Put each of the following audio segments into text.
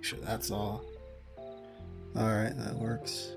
Make sure that's all. Alright, that works.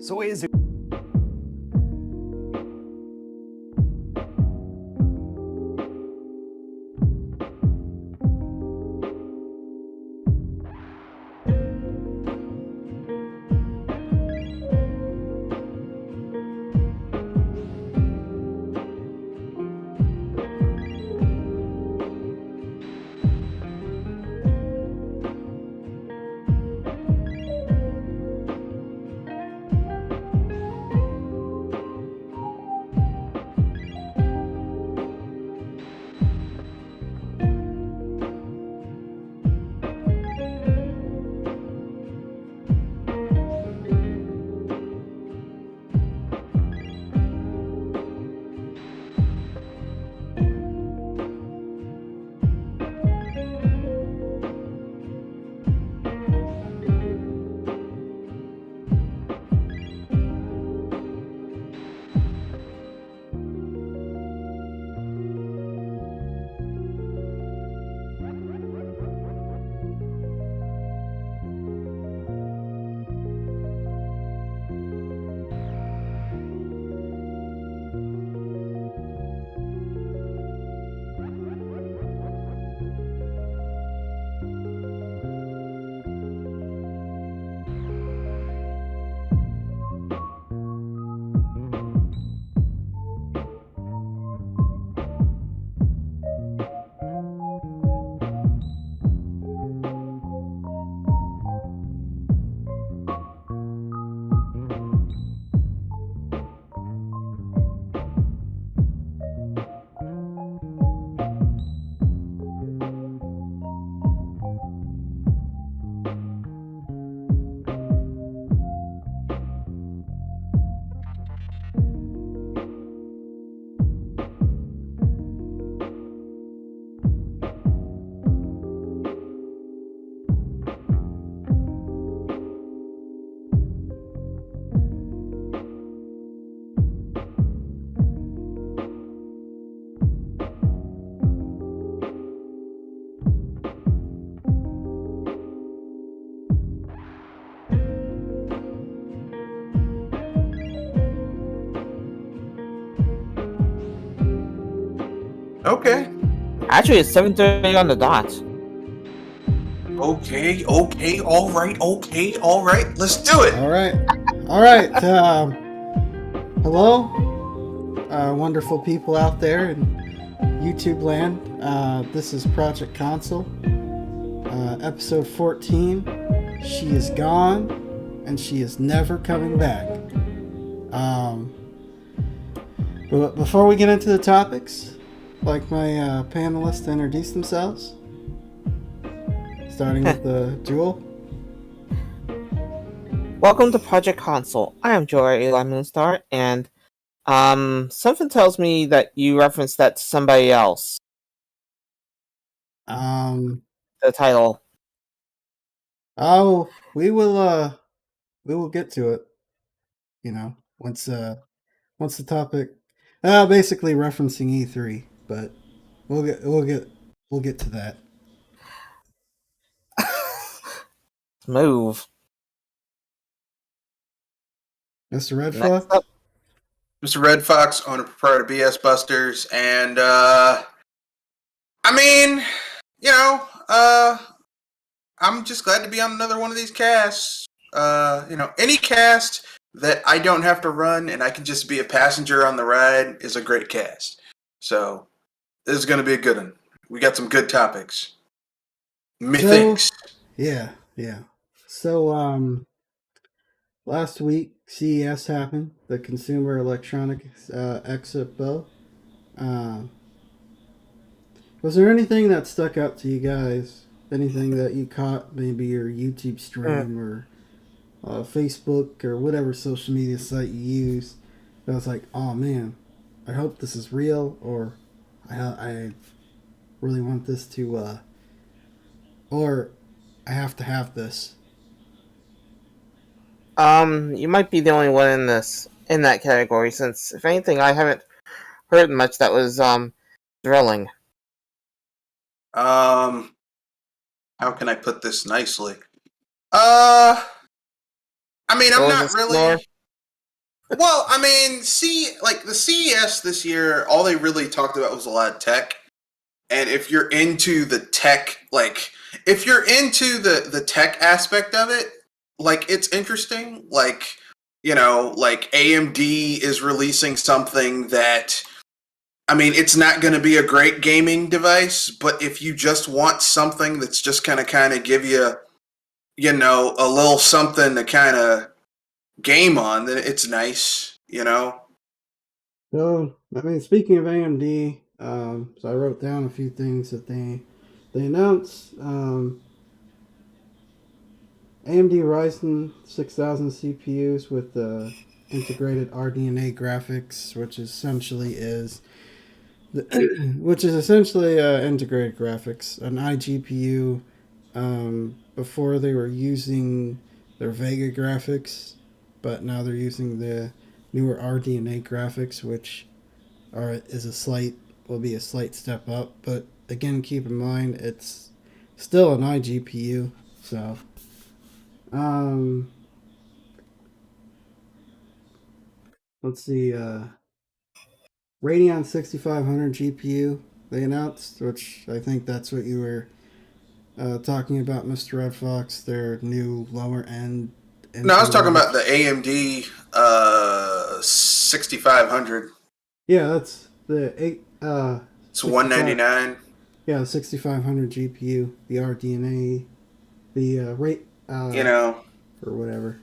So is it? Okay. Actually, it's 7:30 on the dot. Okay. All right. Let's do it. All right. Hello, wonderful people out there in YouTube land. This is Project Console, episode 14. She is gone, and she is never coming back. But before we get into the topics, I'd like my panelists to introduce themselves. Starting with Jewel. Welcome to Project Console. I am Joy Eli Moonstar, and something tells me that you referenced that to somebody else. The title. Oh, we will get to it. You know, once the topic, basically referencing E3, but we'll get to that. Move. Mr. Red Fox? Mr. Red Fox, owner proprietor of BS Busters, and I'm just glad to be on another one of these casts. Any cast that I don't have to run and I can just be a passenger on the ride is a great cast. So this is going to be a good one. We got some good topics. Methinks. Yeah. So, last week CES happened, the Consumer Electronics Expo. Was there anything that stuck out to you guys? Anything that you caught, maybe your YouTube stream or Facebook or whatever social media site you use? I was like, oh man, I hope this is real, or I really want this to, or I have to have this. You might be the only one in that category, since if anything, I haven't heard much that was thrilling. How can I put this nicely? I'm not really. Well, I mean, like the CES this year, all they really talked about was a lot of tech. And if you're into the tech, like if you're into the tech aspect of it, like it's interesting. Like like AMD is releasing something that, I mean, it's not going to be a great gaming device, but if you just want something that's just kind of give you, a little something to kind of game on, then it's nice. So, I mean, speaking of AMD, so I wrote down a few things that they announced. AMD Ryzen 6000 CPUs with the integrated RDNA graphics, which is essentially integrated graphics, an iGPU. Before they were using their Vega graphics, but now they're using the newer RDNA graphics, which will be a slight step up. But again, keep in mind it's still an iGPU. So, um, let's see. Radeon 6500 GPU they announced, which I think that's what you were talking about, Mr. Red Fox. Their new lower end No, I was entry talking level. about the AMD 6500. Yeah, that's the It's 65. 199. Yeah, the 6500 GPU, the RDNA, the rate You know, or whatever.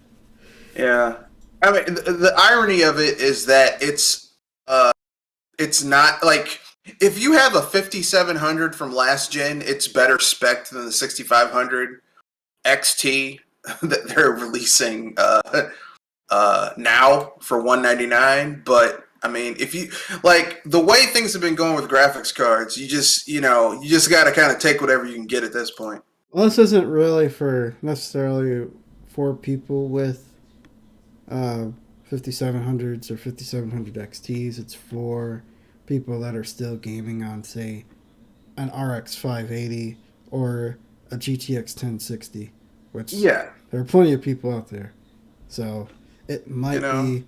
yeah. I mean, the irony of it is that it's not like if you have a 5700 from last gen, it's better spec than the 6500 XT that they're releasing now for 199. But I mean, if you like the way things have been going with graphics cards, you just got to kind of take whatever you can get at this point. Well, this isn't really for necessarily for people with uh, 5700s or 5700 XTs. It's for people that are still gaming on, say, an RX 580 or a GTX 1060, which Yeah, there are plenty of people out there. So it you might know. be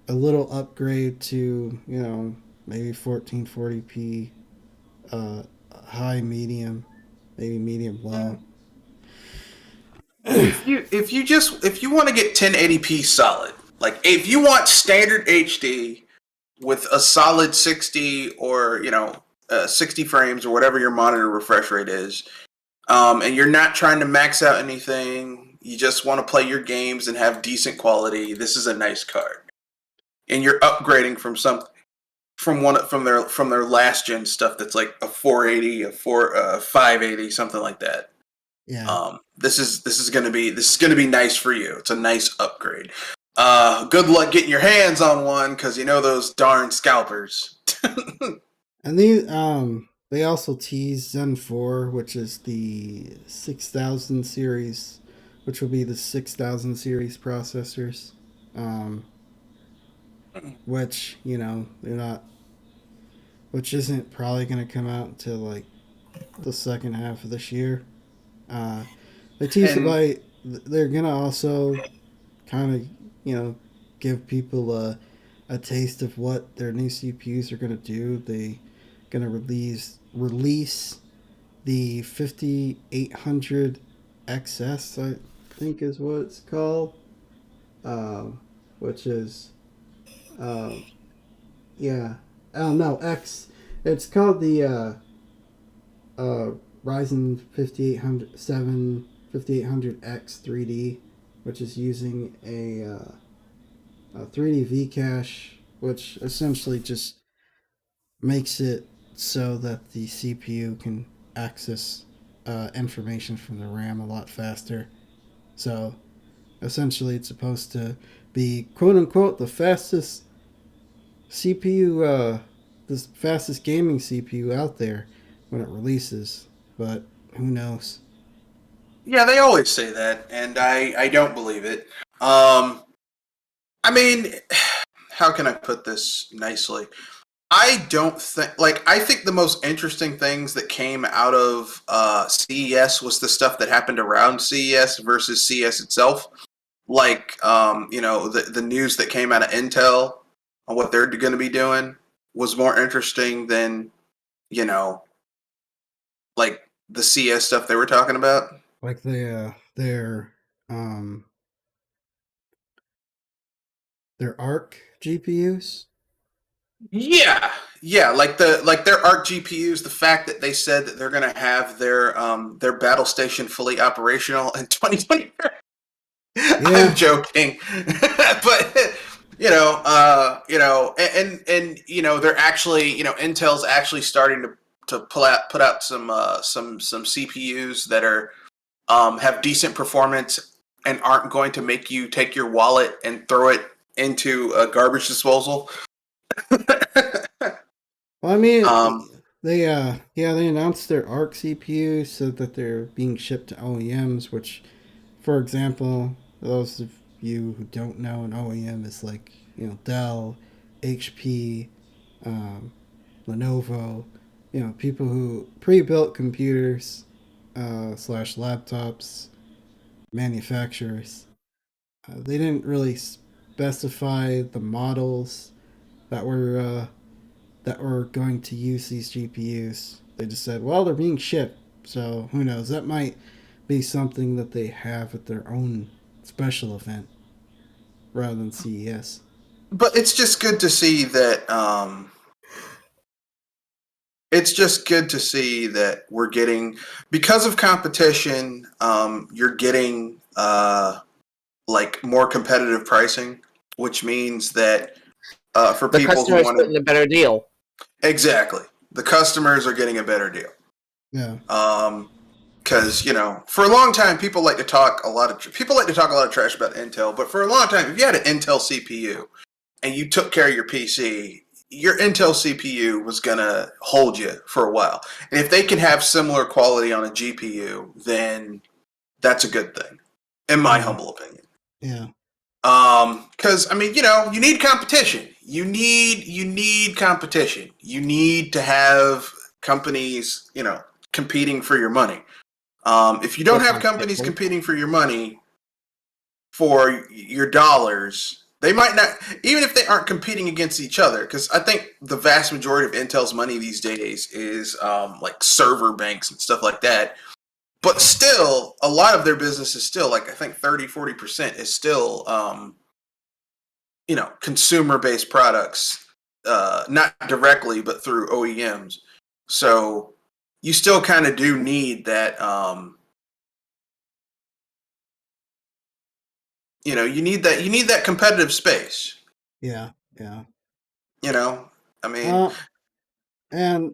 a little upgrade to, maybe 1440p, uh, high, medium, maybe medium low. If you want to get 1080p solid, like if you want standard HD with a solid 60 or 60 frames or whatever your monitor refresh rate is, and you're not trying to max out anything, you just want to play your games and have decent quality, this is a nice card. And you're upgrading from their last gen stuff that's like a 480, a 580, something like that. Yeah. This is gonna be nice for you. It's a nice upgrade. Good luck getting your hands on one because you know those darn scalpers. And they also teased Zen 4, which is the 6000 series, which will be the 6000 series processors. Um, which, they're not, which isn't probably going to come out until like the second half of this year. Uh, they teased it And by, they're going to also kind of, give people a taste of what their new CPUs are going to do. They going to release the 5800 XS, I think is what it's called, which is uh, yeah, oh no, X. It's called the uh, Ryzen 5800X 3D, which is using a 3D V cache, which essentially just makes it so that the CPU can access information from the RAM a lot faster. So essentially, it's supposed to be quote unquote the fastest CPU, the fastest gaming CPU out there when it releases. But who knows? yeah, they always say that, and I don't believe it. I mean, how can I put this nicely? I don't think I think the most interesting things that came out of CES was the stuff that happened around CES versus CES itself. like the news that came out of Intel on what they're going to be doing was more interesting than you know like the CS stuff they were talking about. Like um their Arc GPUs. Yeah, yeah, like their ARC GPUs. The fact that they said that they're going to have their battle station fully operational in 2020. I'm Yeah, joking, but and they're actually Intel's actually starting to put out some CPUs that are have decent performance and aren't going to make you take your wallet and throw it into a garbage disposal. well, I mean, um, they announced their Arc CPUs, said that they're being shipped to OEMs. Which, for example, those of you who don't know, an OEM is like Dell, HP, um, Lenovo, people who pre-built computers slash laptops manufacturers. They didn't really specify the models that were going to use these GPUs. They just said, well, they're being shipped, so who knows? That might be something that they have at their own special event rather than CES. but it's just good to see that. It's just good to see that we're getting because of competition. You're getting like more competitive pricing, which means that for The people who customer is want getting to a better deal. exactly the customers are getting a better deal. Yeah. Because for a long time, people like to talk a lot of trash about Intel. But for a long time, if you had an Intel CPU and you took care of your PC, your Intel CPU was gonna hold you for a while. And if they can have similar quality on a GPU, then that's a good thing, in my Yeah. humble opinion. Yeah. Because I mean, you need competition. You need competition. You need to have companies, competing for your money. If you don't have Different companies people. competing for your money for your dollars, they might not, even if they aren't competing against each other. Because I think the vast majority of Intel's money these days is like server banks and stuff like that. But still, a lot of their business is still like I think 30-40% is still consumer based products, not directly but through OEMs. So you still kind of do need that. You need that competitive space. Yeah. Yeah. You know, I mean, Uh, and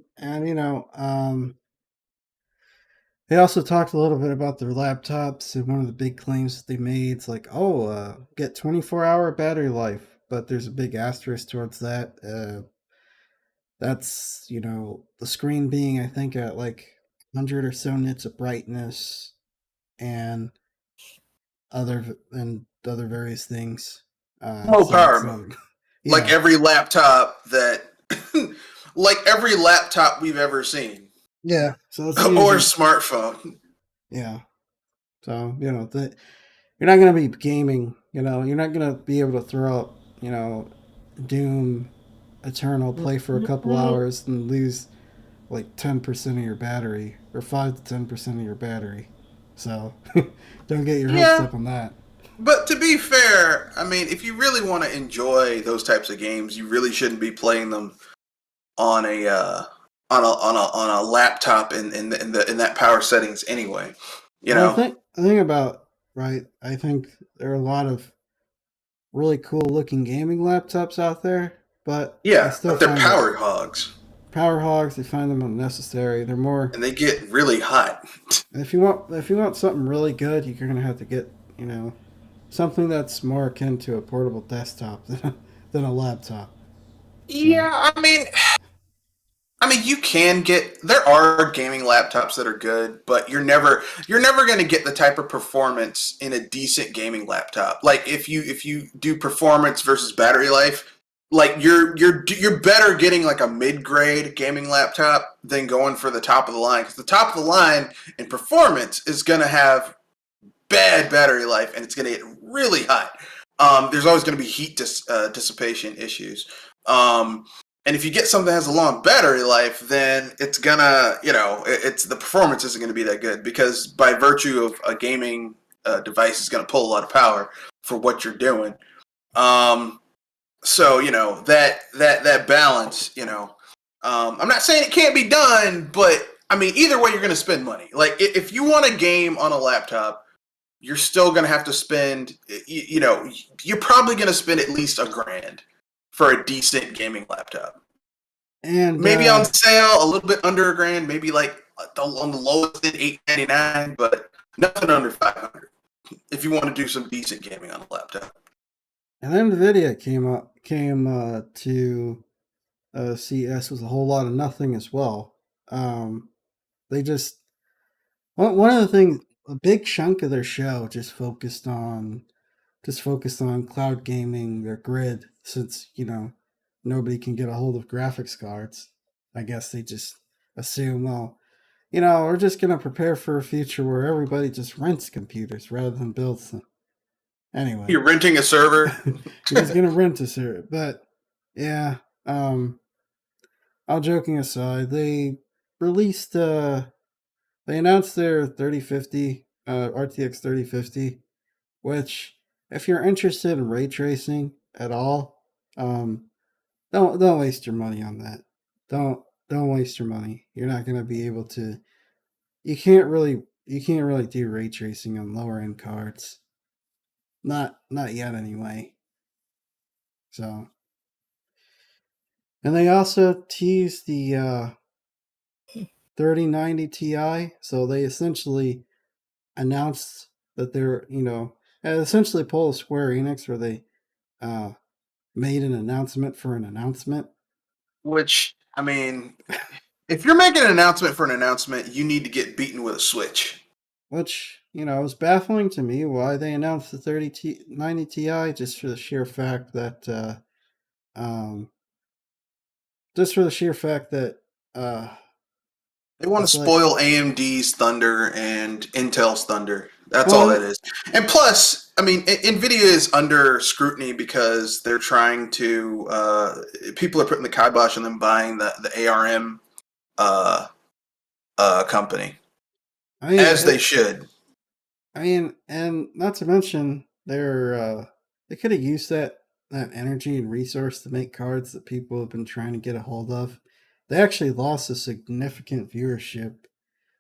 they also talked a little bit about their laptops, and one of the big claims that they made is like, oh, get 24-hour battery life. But there's a big asterisk towards that. That's, the screen being, I think, at like 100 or so nits of brightness and other various things. low So power it's mode, not, like yeah, every laptop that, like every laptop we've ever seen, yeah. So it's or using, smartphone. yeah. So you're not gonna be gaming. You're not gonna be able to throw up, Doom Eternal, play for a couple hours, and lose like 10% of your battery, or 5 to 10% of your battery. So don't get your hopes Yeah, up on that. but to be fair, I mean, if you really want to enjoy those types of games, you really shouldn't be playing them on a on a laptop in that power settings anyway. You Well, know, the thing about, right, I think there are a lot of really cool looking gaming laptops out there, but I yeah, still but they're find that power hogs power hogs, they find them unnecessary. They're more, and they get really hot. if you want something really good, you're gonna have to get, something that's more akin to a portable desktop than a laptop. So Yeah, I mean, you can get. There are gaming laptops that are good, but you're never going to get the type of performance in a decent gaming laptop. Like if you do performance versus battery life, like you're better getting like a mid grade gaming laptop than going for the top of the line because the top of the line in performance is going to have bad battery life, and it's going to get really hot. There's always going to be heat dissipation issues. And if you get something that has a long battery life, then it's gonna, it's the performance isn't going to be that good because by virtue of a gaming device is going to pull a lot of power for what you're doing. So that balance, I'm not saying it can't be done, but I mean either way you're going to spend money. Like if you want a game on a laptop, you're still going to have to spend, you're probably going to spend at least $1,000 for a decent gaming laptop. And Maybe on sale a little bit under $1,000, maybe like on the lowest at $899, but nothing under $500 if you want to do some decent gaming on a laptop. and then Nvidia came to CES with a whole lot of nothing as well. They just one of the things, a big chunk of their show just focused on cloud gaming, their grid, since nobody can get a hold of graphics cards. I guess they just assume, well, we're just gonna prepare for a future where everybody just rents computers rather than builds them. Anyway, You're renting a server. you're just gonna rent a server. But yeah, all joking aside, released they announced their 3050 RTX 3050, which if you're interested in ray tracing at all, don't waste your money on that. Don't waste your money. You're not going to be able to. You can't really do ray tracing on lower end cards. Not yet anyway. So, and they also teased the 3090 Ti. So they essentially announced that they're essentially pulled a Square Enix where they uh, made an announcement for an announcement. Which, I mean, if you're making an announcement for an announcement, you need to get beaten with a switch. Which was baffling to me why they announced the 3090 Ti just for the sheer fact that um, uh, They want to it's like, spoil AMD's thunder and Intel's thunder. That's all that well, is. And plus, I mean, NVIDIA is under scrutiny because they're trying to. People are putting the kibosh on them buying the ARM uh, company, I mean, as they should. and not to mention they could have used that energy and resource to make cards that people have been trying to get a hold of. They actually lost a significant viewership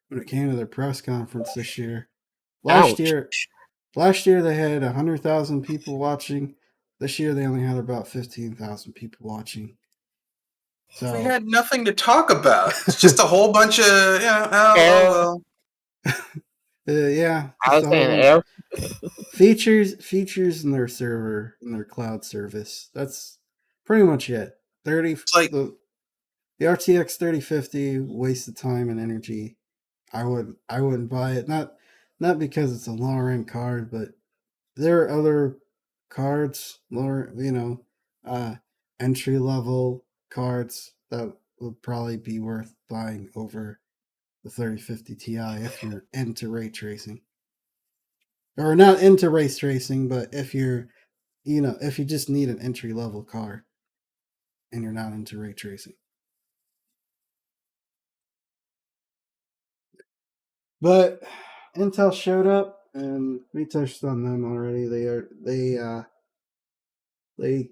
when it came to their press conference this year. Last Ouch. year, last year they had 100,000 people watching. This year they only had about 15,000 people watching. We So had nothing to talk about. It's just a whole bunch of, oh Air. well. yeah, I just was a whole saying bunch air. features in their server, in their cloud service. That's pretty much it. 30 It's like the RTX 3050 waste of time and energy. I wouldn't buy it. Not because it's a lower end card, but there are other cards, lower, entry level cards that would probably be worth buying over the 3050 Ti if you're into ray tracing. Or not into race tracing, but if you just need an entry level car and you're not into ray tracing. But Intel showed up, and we touched on them already. They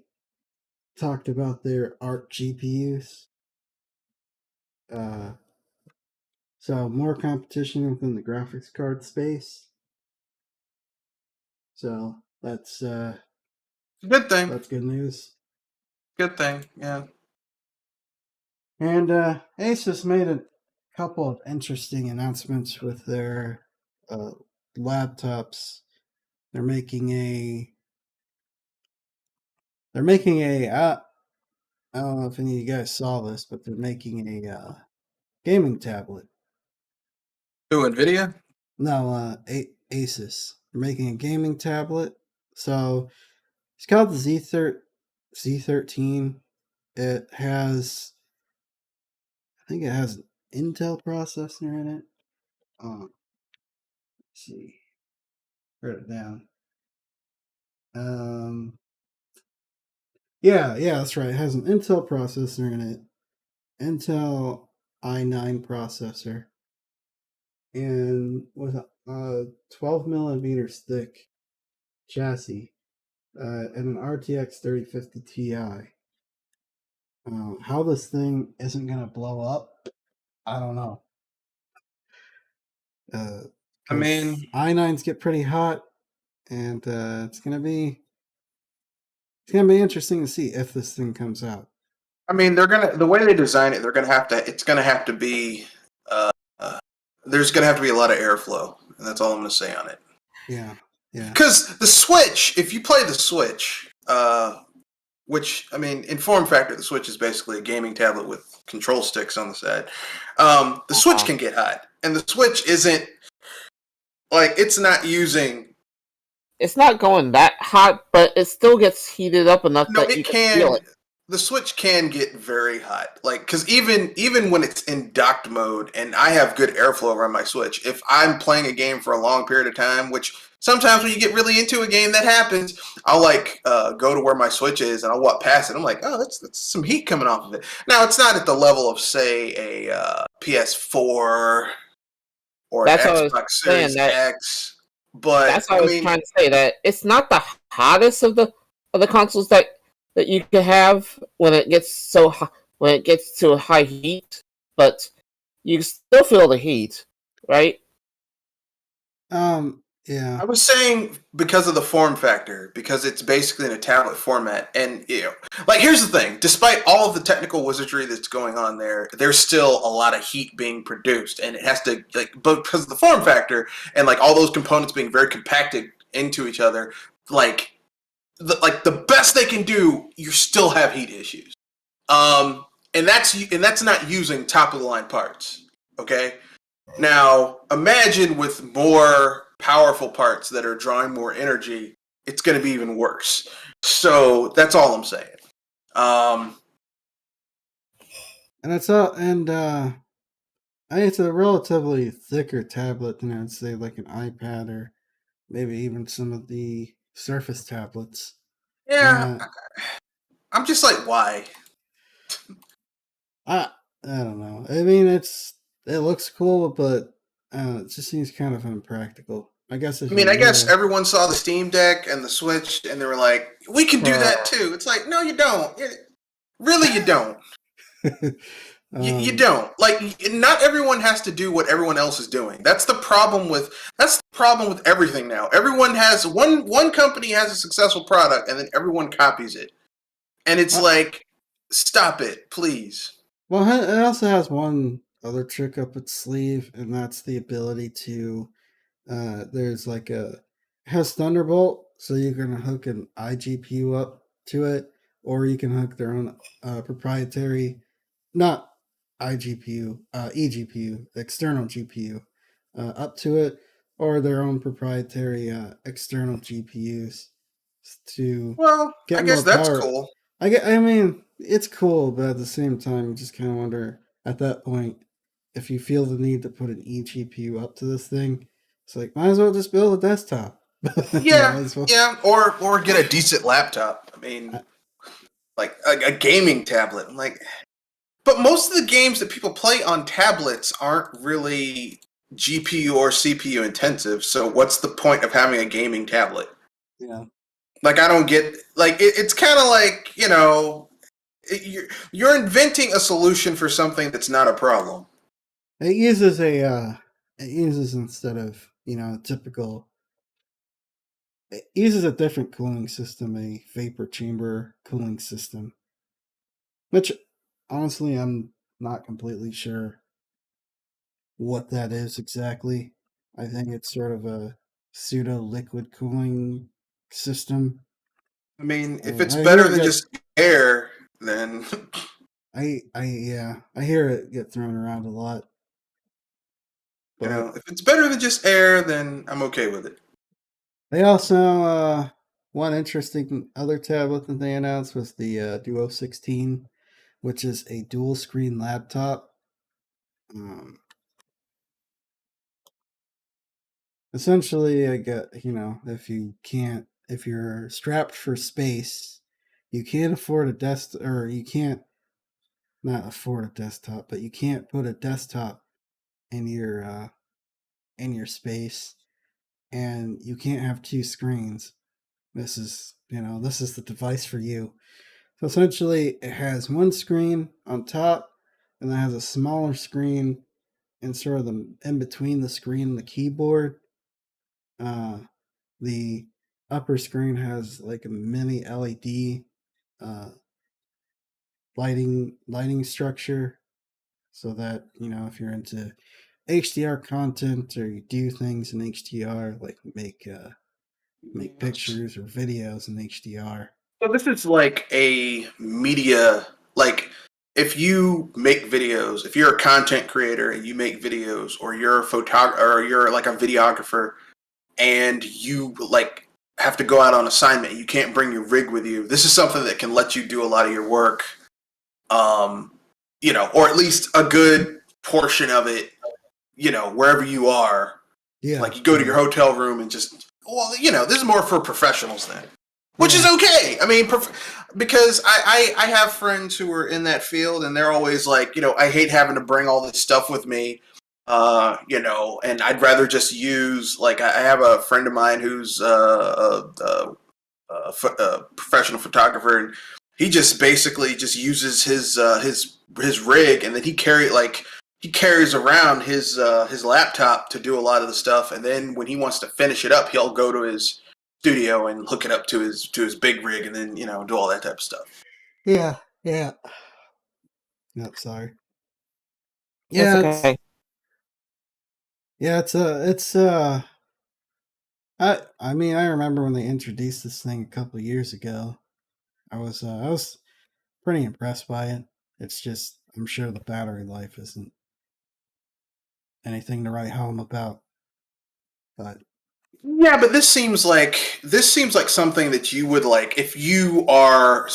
talked about their ARC GPUs. Uh, so more competition within the graphics card space. So good thing. that's good news. Good thing. Yeah. And Asus made a couple of interesting announcements with their uh, laptops. They're making a. They're making a. I don't know if any of you guys saw this, but they're making a gaming tablet. Who, NVIDIA? No, Asus. They're making a gaming tablet. So it's called the Z13. It has, I think it has an Intel processor in it. Let's see. Write it down. Um, yeah, that's right. It has an Intel processor in it. Intel i9 processor. And with a 12 millimeters thick chassis and an RTX 3050 Ti. How this thing isn't going to blow up, I don't know. I Because mean, i9s get pretty hot, and it's gonna be interesting to see if this thing comes out. they're gonna the way they design it, they're gonna have to. It's gonna have to be. Uh, there's gonna have to be a lot of airflow, and that's all I'm gonna say on it. Yeah, yeah. Because the Switch, if you play the Switch, which I mean, in form factor, the Switch is basically a gaming tablet with control sticks on the side. The Switch can get hot, and the Switch isn't like it's not using. It's not going that hot, but it still gets heated up enough No, that it you can feel can. it. The Switch can get very hot, like because even when it's in docked mode, and I have good airflow around my Switch. If I'm playing a game for a long period of time, which sometimes when you get really into a game that happens, I'll like go to where my Switch is and I'll walk past it. I'm like, oh, that's some heat coming off of it. Now it's not at the level of say a PS4 or an That's what I was Xbox saying. Series X, but That's what I I was mean, trying to say. That it's not the hottest of the consoles that you can have when it gets so hot, when it gets to a high heat, but you can still feel the heat, right? Yeah. I was saying because of the form factor, because it's basically in a tablet format, and like here's the thing: despite all of the technical wizardry that's going on there, there's still a lot of heat being produced, and it has to but because of the form factor and like all those components being very compacted into each other, like the best they can do, you still have heat issues. Um, and that's not using top of the line parts. Okay, now, imagine with more powerful parts that are drawing more energy, it's going to be even worse. So that's all I'm saying. Um, And it's a relatively thicker tablet than I'd say like an iPad or maybe even some of the Surface tablets. yeah, Uh, I'm just like, why? I I don't know. I mean, it looks cool, but it just seems kind of impractical. I guess if I you mean, I need guess a everyone saw the Steam Deck and the Switch, and they were like, we can do that too. It's like, no, you don't. Really, you don't. You um, don't. Like, not everyone has to do what everyone else is doing. That's the problem with everything now. Everyone has one company has a successful product, and then everyone copies it. And it's uh, like, stop it, please. well, it also has one other trick up its sleeve, and that's the ability to there's like a it has Thunderbolt, so you can hook an iGPU up to it, or you can hook their own proprietary, not iGPU, eGPU, external GPU, up to it, or their own proprietary external GPUs to Well, I get guess more that's power. cool. I mean, it's cool, but at the same time, you just kind of wonder at that point if you feel the need to put an eGPU up to this thing. It's like might as well just build a desktop. Might Yeah, as well. yeah, or get a decent laptop. I mean, I, like a gaming tablet. I'm like, but most of the games that people play on tablets aren't really GPU or CPU intensive. So what's the point of having a gaming tablet? yeah, Like, I don't get like it's kind of like you're inventing a solution for something that's not a problem. it uses a it uses instead of typical. It uses a different cooling system, a vapor chamber cooling system, which honestly I'm not completely sure what that is exactly. I think it's sort of a pseudo liquid cooling system. I mean, if it's I hear better it than get just air, then I hear it get thrown around a lot, but if it's better than just air, then I'm okay with it. they also one interesting other tablet that they announced was the Duo 16, which is a dual screen laptop. Um, essentially, I get, if you're strapped for space, you can't afford a desktop, or you can't not afford a desktop, but you can't put a desktop in your space, and you can't have two screens. This is the device for you. So essentially, it has one screen on top, and it has a smaller screen and sort of the in between the screen and the keyboard. The upper screen has like a mini LED uh, lighting structure, so that if you're into HDR content or you do things in HDR, like make pictures or videos in HDR. So this is like a media, like if you make videos, if you're a content creator and you make videos, or you're a photographer, or you're like a videographer, and you like have to go out on assignment, you can't bring your rig with you. This is something that can let you do a lot of your work, um, or at least a good portion of it, wherever you are. Yeah, Like you go to your hotel room and just, this is more for professionals then, which is yeah, okay. I mean, because I have friends who are in that field, and they're always like, I hate having to bring all this stuff with me, and I'd rather just use, like, I have a friend of mine who's a professional photographer, and he just basically just uses his rig, and then he carries around his laptop to do a lot of the stuff, and then when he wants to finish it up, he'll go to his studio and hook it up to his big rig, and then do all that type of stuff. yeah, yeah. No, sorry. It's Yeah, okay. it's I mean, I remember when they introduced this thing a couple of years ago. I was pretty impressed by it. It's just, I'm sure the battery life isn't anything to write home about. But Yeah, but this seems like something that you would like if you're a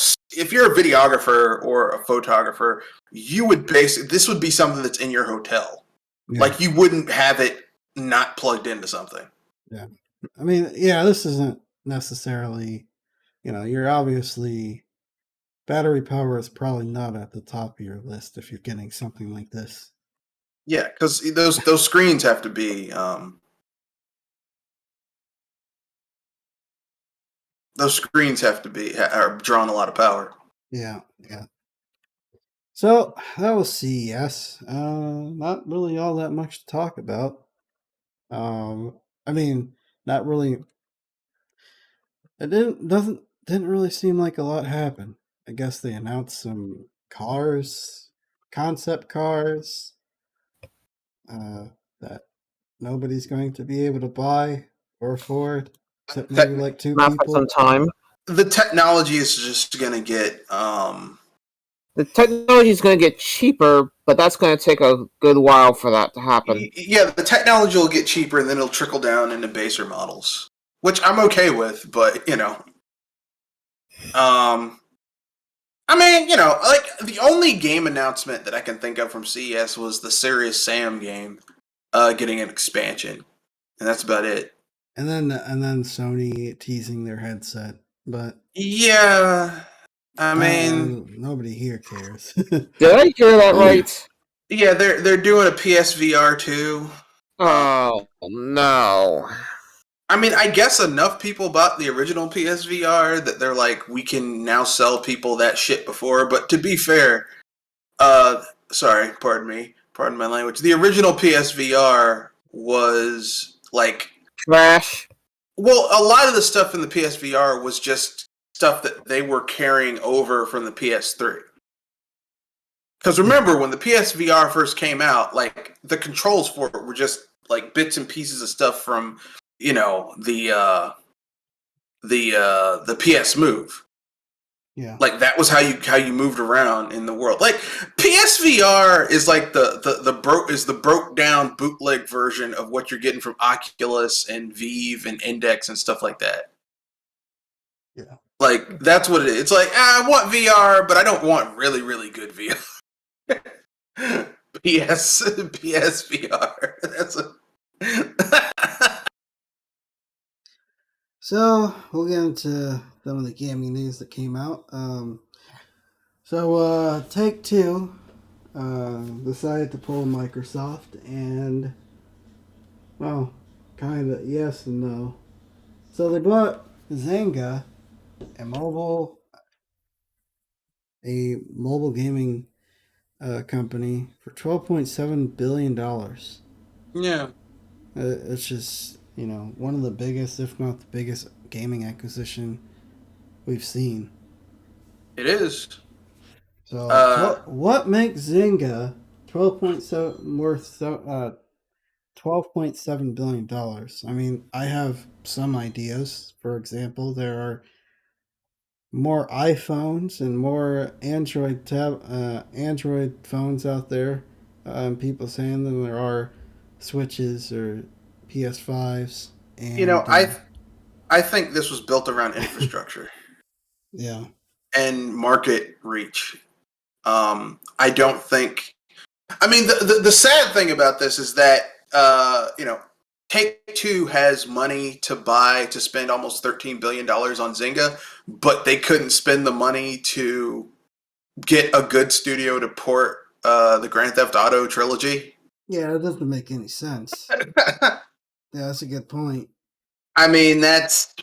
videographer or a photographer, you would this would be something that's in your hotel. yeah, Like you wouldn't have it not plugged into something. yeah. I mean, yeah, this isn't necessarily, you're obviously, battery power is probably not at the top of your list if you're getting something like this. Yeah, because those screens have to be are drawing a lot of power. Yeah, yeah. So that was CES. Not really all that much to talk about. I mean, not really. It didn't really seem like a lot happened. I guess they announced some cars, concept cars, that nobody's going to be able to buy or afford, except maybe like two Not for some people. time. The technology is just going to get The technology is going to get cheaper, but that's going to take a good while for that to happen. yeah, the technology will get cheaper, and then it'll trickle down into baser models, which I'm okay with. But I mean, like the only game announcement that I can think of from CES was the Serious Sam game getting an expansion, and that's about it. And then Sony teasing their headset, but Yeah, I mean, nobody here cares. Did I hear that right? yeah, they're doing a PSVR too. Oh no! I mean, I guess enough people bought the original PSVR that they're like, we can now sell people that shit before. But to be fair, sorry, pardon my language. The original PSVR was like Trash. well, a lot of the stuff in the PSVR was just stuff that they were carrying over from the PS3. Because remember, when the PSVR first came out, like the controls for it were just like bits and pieces of stuff from, the PS Move. Yeah. Like that was how you moved around in the world. Like PSVR is like the broke down bootleg version of what you're getting from Oculus and Vive and Index and stuff like that. Yeah. Like that's what it is. It's like I want VR, but I don't want really really good VR. PSVR. That's a So we'll get into some of the gaming news that came out. Take Two decided to pull Microsoft, and well, kind of yes and no. So they bought Zinga, a mobile a mobile gaming company, for $12.7 billion. Yeah, It's just one of the biggest, if not the biggest, gaming acquisition we've seen. it is. So, Uh, what makes Zynga 12.7 worth $12.7 billion? I mean, I have some ideas. For example, there are more iPhones and more Android phones out there in people's hands than there are Switches or PS5s. you know, And I think this was built around infrastructure yeah, and market reach. I don't think. I mean, the sad thing about this is that Take Two has money to spend almost $13 billion on Zynga, but they couldn't spend the money to get a good studio to port the Grand Theft Auto trilogy. yeah, it doesn't make any sense. Yeah, that's a good point. I mean, that's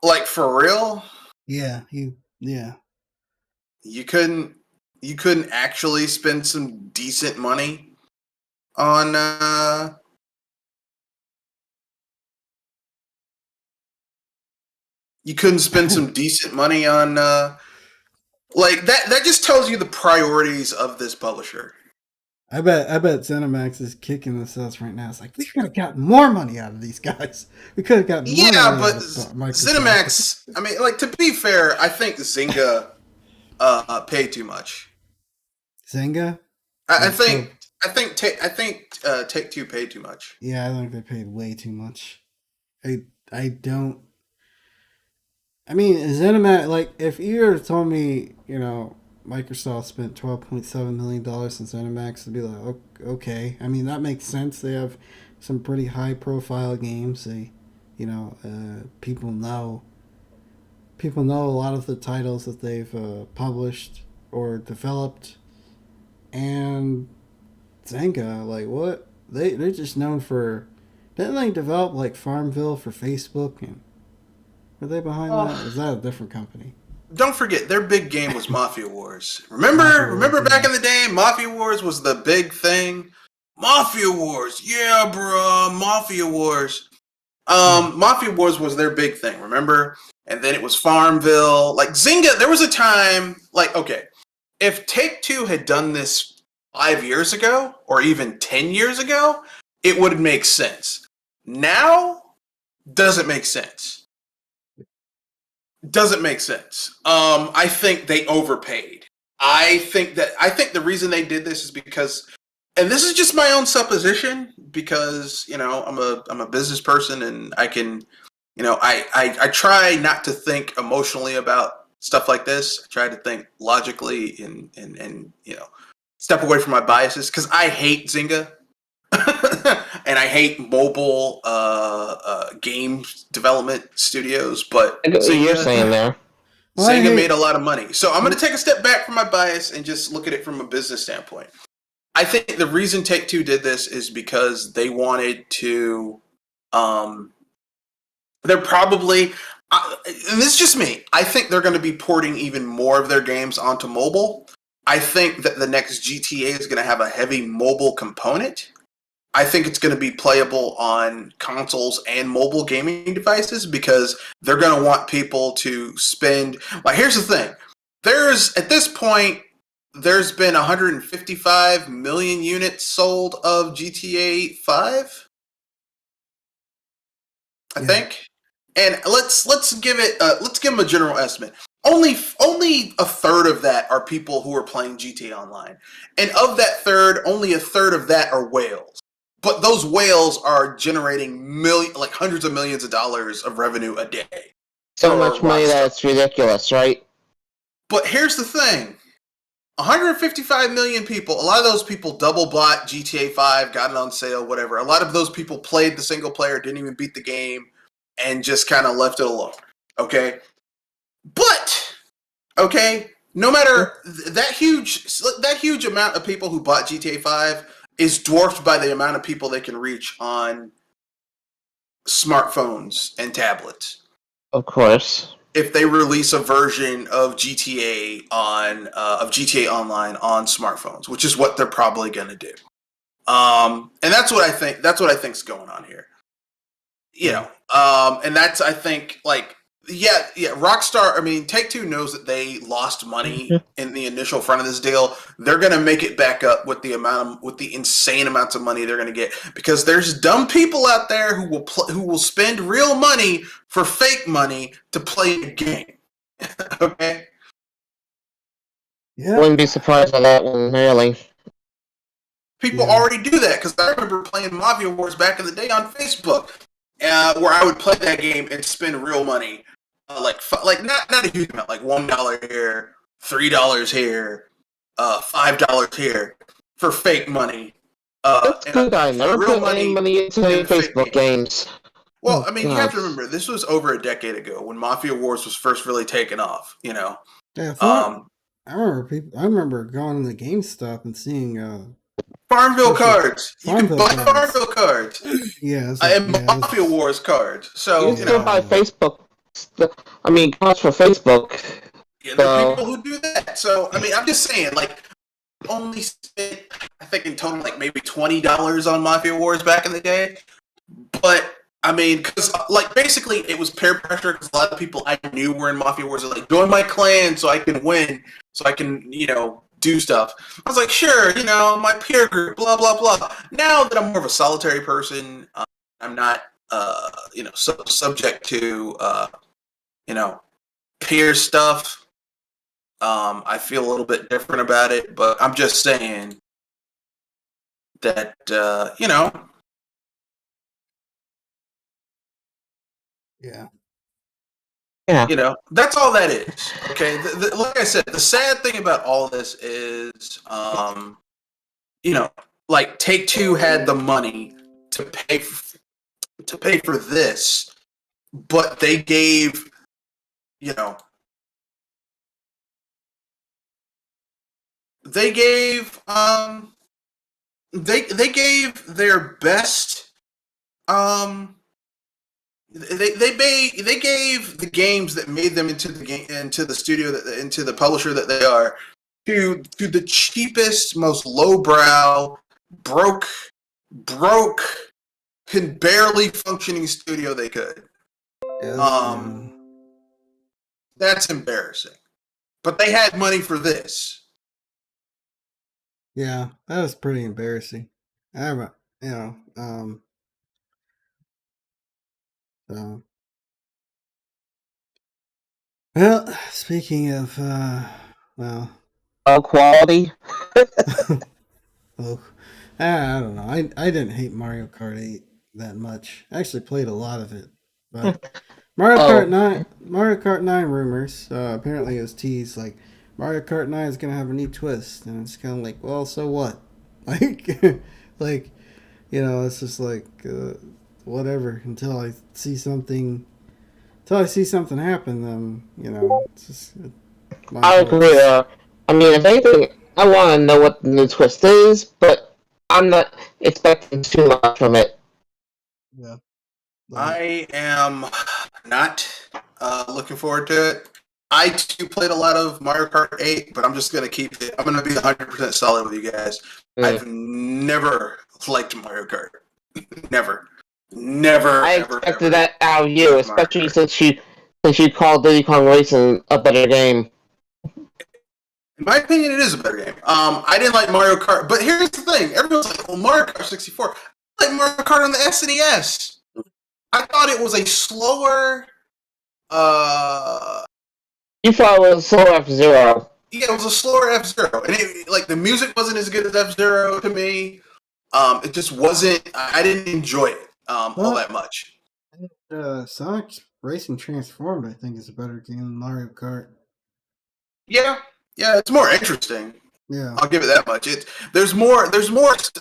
like for real. Yeah, yeah. You couldn't you couldn't actually spend some decent money on you couldn't spend some decent money on like that just tells you the priorities of this publisher. I bet ZeniMax is kicking themselves right now. It's like we could have gotten more money out of these guys. We could have gotten more Yeah, money but out of Microsoft. Cinemax, I mean, like to be fair, I think Zynga paid too much. Zynga, I, I like think 12. Take Two paid too much. Yeah, I think they paid way too much. I don't. I mean, ZeniMax. Like, if you were told me, Microsoft spent $12.7 million in ZeniMax, I'd be like, okay. I mean, that makes sense. They have some pretty high profile games. People know. People know a lot of the titles that they've published or developed, and Zynga, like what? They're just known for. Didn't they develop like Farmville for Facebook? And were they behind that? Or is that a different company? Don't forget, their big game was Mafia Wars. Mafia Wars, Remember back yeah. in the day, Mafia Wars was the big thing. Mafia Wars, yeah, bro, Mafia Wars. Yeah. Mafia Wars was their big thing. Remember? And then it was Farmville. Like Zynga, there was a time. Like, okay, if Take Two had done this 5 years ago, or even 10 years ago, it would make sense. Now, doesn't make sense. Doesn't make sense. I think they overpaid. I think the reason they did this is because, and this is just my own supposition, because I'm a business person and I can, I try not to think emotionally about stuff like this. I try to think logically and step away from my biases because I hate Zynga. And I hate mobile game development studios, but I get what you're saying there. Well, I Zinga made hate. a lot of money. So I'm going to take a step back from my bias and just look at it from a business standpoint. I think the reason Take Two did this is because they wanted to. They're probably, and this is just me. I think they're going to be porting even more of their games onto mobile. I think that the next GTA is going to have a heavy mobile component. I think it's going to be playable on consoles and mobile gaming devices because they're going to want people to spend. Like, here's the thing: at this point, there's been 155 million units sold of GTA 5, I Yeah. think. And let's give them a general estimate. Only a third of that are people who are playing GTA Online, and of that third, only a third of that are whales. But those whales are generating like hundreds of millions of dollars of revenue a day So for much money that Rockstar. it's ridiculous, right? But here's the thing: 155 million people. A lot of those people double bought GTA 5, got it on sale, whatever. A lot of those people played the single player, didn't even beat the game. and just kind of left it alone. Okay, but okay, no matter that huge amount of people who bought GTA 5 is dwarfed by the amount of people they can reach on smartphones and tablets. Of course. If they release a version of GTA Online on smartphones, which is what they're probably going to do, and that's what I think. That's what I think's going on here. You know, and that's I think like yeah. Rockstar. I mean, Take-Two knows that they lost money in the initial front of this deal. They're going to make it back up with the insane amounts of money they're going to get, because there's dumb people out there who will spend real money for fake money to play a game. Okay. Yeah. Wouldn't be surprised by that one, really. People already do that, because I remember playing Mafia Wars back in the day on Facebook, where I would play that game and spend real money, like not a huge amount, like $1 here, $3 here, $5 here for fake money. That's good. I never put any money into Facebook games. Well, I mean, you have to remember, this was over a decade ago when Mafia Wars was first really taking off. You know. Yeah. I remember going to the GameStop and seeing Farmville cards. You can buy Farmville cards. Yeah, and Mafia Wars cards. So you can still buy Facebook. I mean, cards for Facebook. Yeah, there are people who do that. So I mean, I'm just saying, like, only spent, I think in total, like maybe $20 on Mafia Wars back in the day. But I mean, because like basically it was peer pressure, because a lot of people I knew were in Mafia Wars. They're like, join my clan so I can win, so I can, you know, do stuff. I was like, sure, you know, my peer group, blah blah blah. Now that I'm more of a solitary person, I'm not, you know, subject to, you know, peer stuff. I feel a little bit different about it, but I'm just saying that, you know. Yeah. You know, that's all that is. Okay, like I said, the sad thing about all this is, you know, like Take-Two had the money to pay for this, but they gave, you know, they gave they gave their best They gave the games that made them into the studio, into the publisher that they are, to the cheapest, most lowbrow, broke, can barely functioning studio they could. That's embarrassing. But they had money for this. Yeah, that was pretty embarrassing. So, well, speaking of, quality. Well, I don't know. I didn't hate Mario Kart 8 that much. I actually played a lot of it, but Mario Kart 9 rumors. Apparently, it was teased like Mario Kart 9 is gonna have a new twist, and it's kind of like, well, so what? Like, you know, it's just like whatever until I see something. Until I see something happen, then you know, it's just. I agree. I mean, if anything, I want to know what the new twist is, but I'm not expecting too much from it. Yeah. I am not looking forward to it. I too played a lot of Mario Kart 8, but I'm just gonna keep it. I'm gonna be 100% solid with you guys. I've never liked Mario Kart. Never. I expected that out of you, especially since you called Diddy Kong Racing a better game. In my opinion, it is a better game. I didn't like Mario Kart, but here's the thing: everyone's like, "Well, Mario Kart 64." I like Mario Kart on the SNES. I thought it was a slower. You thought it was slower F-Zero. Yeah, it was a slower F-Zero, and like the music wasn't as good as F-Zero to me. It just wasn't. I didn't enjoy it all that much. Sonic Racing Transformed, I think, is a better game than Mario Kart. Yeah, it's more interesting. Yeah, I'll give it that much. There's more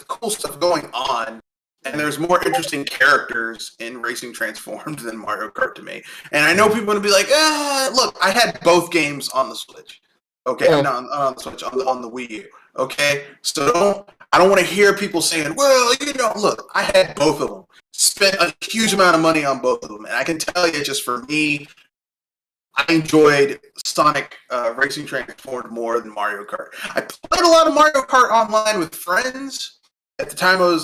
cool stuff going on And there's more interesting characters in Racing Transformed than Mario Kart to me. And I know people are going to be like, look, I had both games on the Switch. Okay, I'm not on the Switch, on the Wii U. Okay, so I don't want to hear people saying, well, look, I had both of them. Spent a huge amount of money on both of them. And I can tell you, just for me, I enjoyed Sonic Racing Transformed more than Mario Kart. I played a lot of Mario Kart online with friends. At the time, I was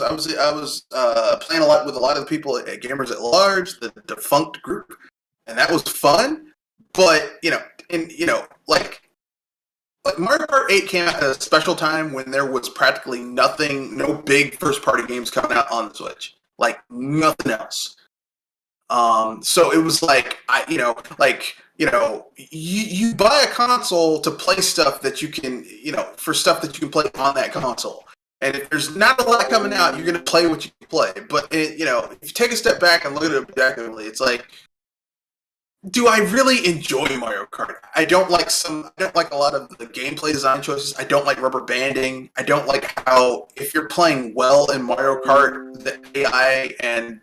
playing a lot with a lot of the people at Gamers at Large, the defunct group, and that was fun. But like Mario Kart 8 came out at a special time when there was practically nothing, no big first party games coming out on the Switch, like nothing else. So it was like you buy a console to play stuff that you can, for stuff that you can play on that console. And if there's not a lot coming out, you're going to play what you can play. But if you take a step back and look at it objectively, it's like, do I really enjoy Mario Kart? I don't like a lot of the gameplay design choices. I don't like rubber banding. I don't like how if you're playing well in Mario Kart, the AI and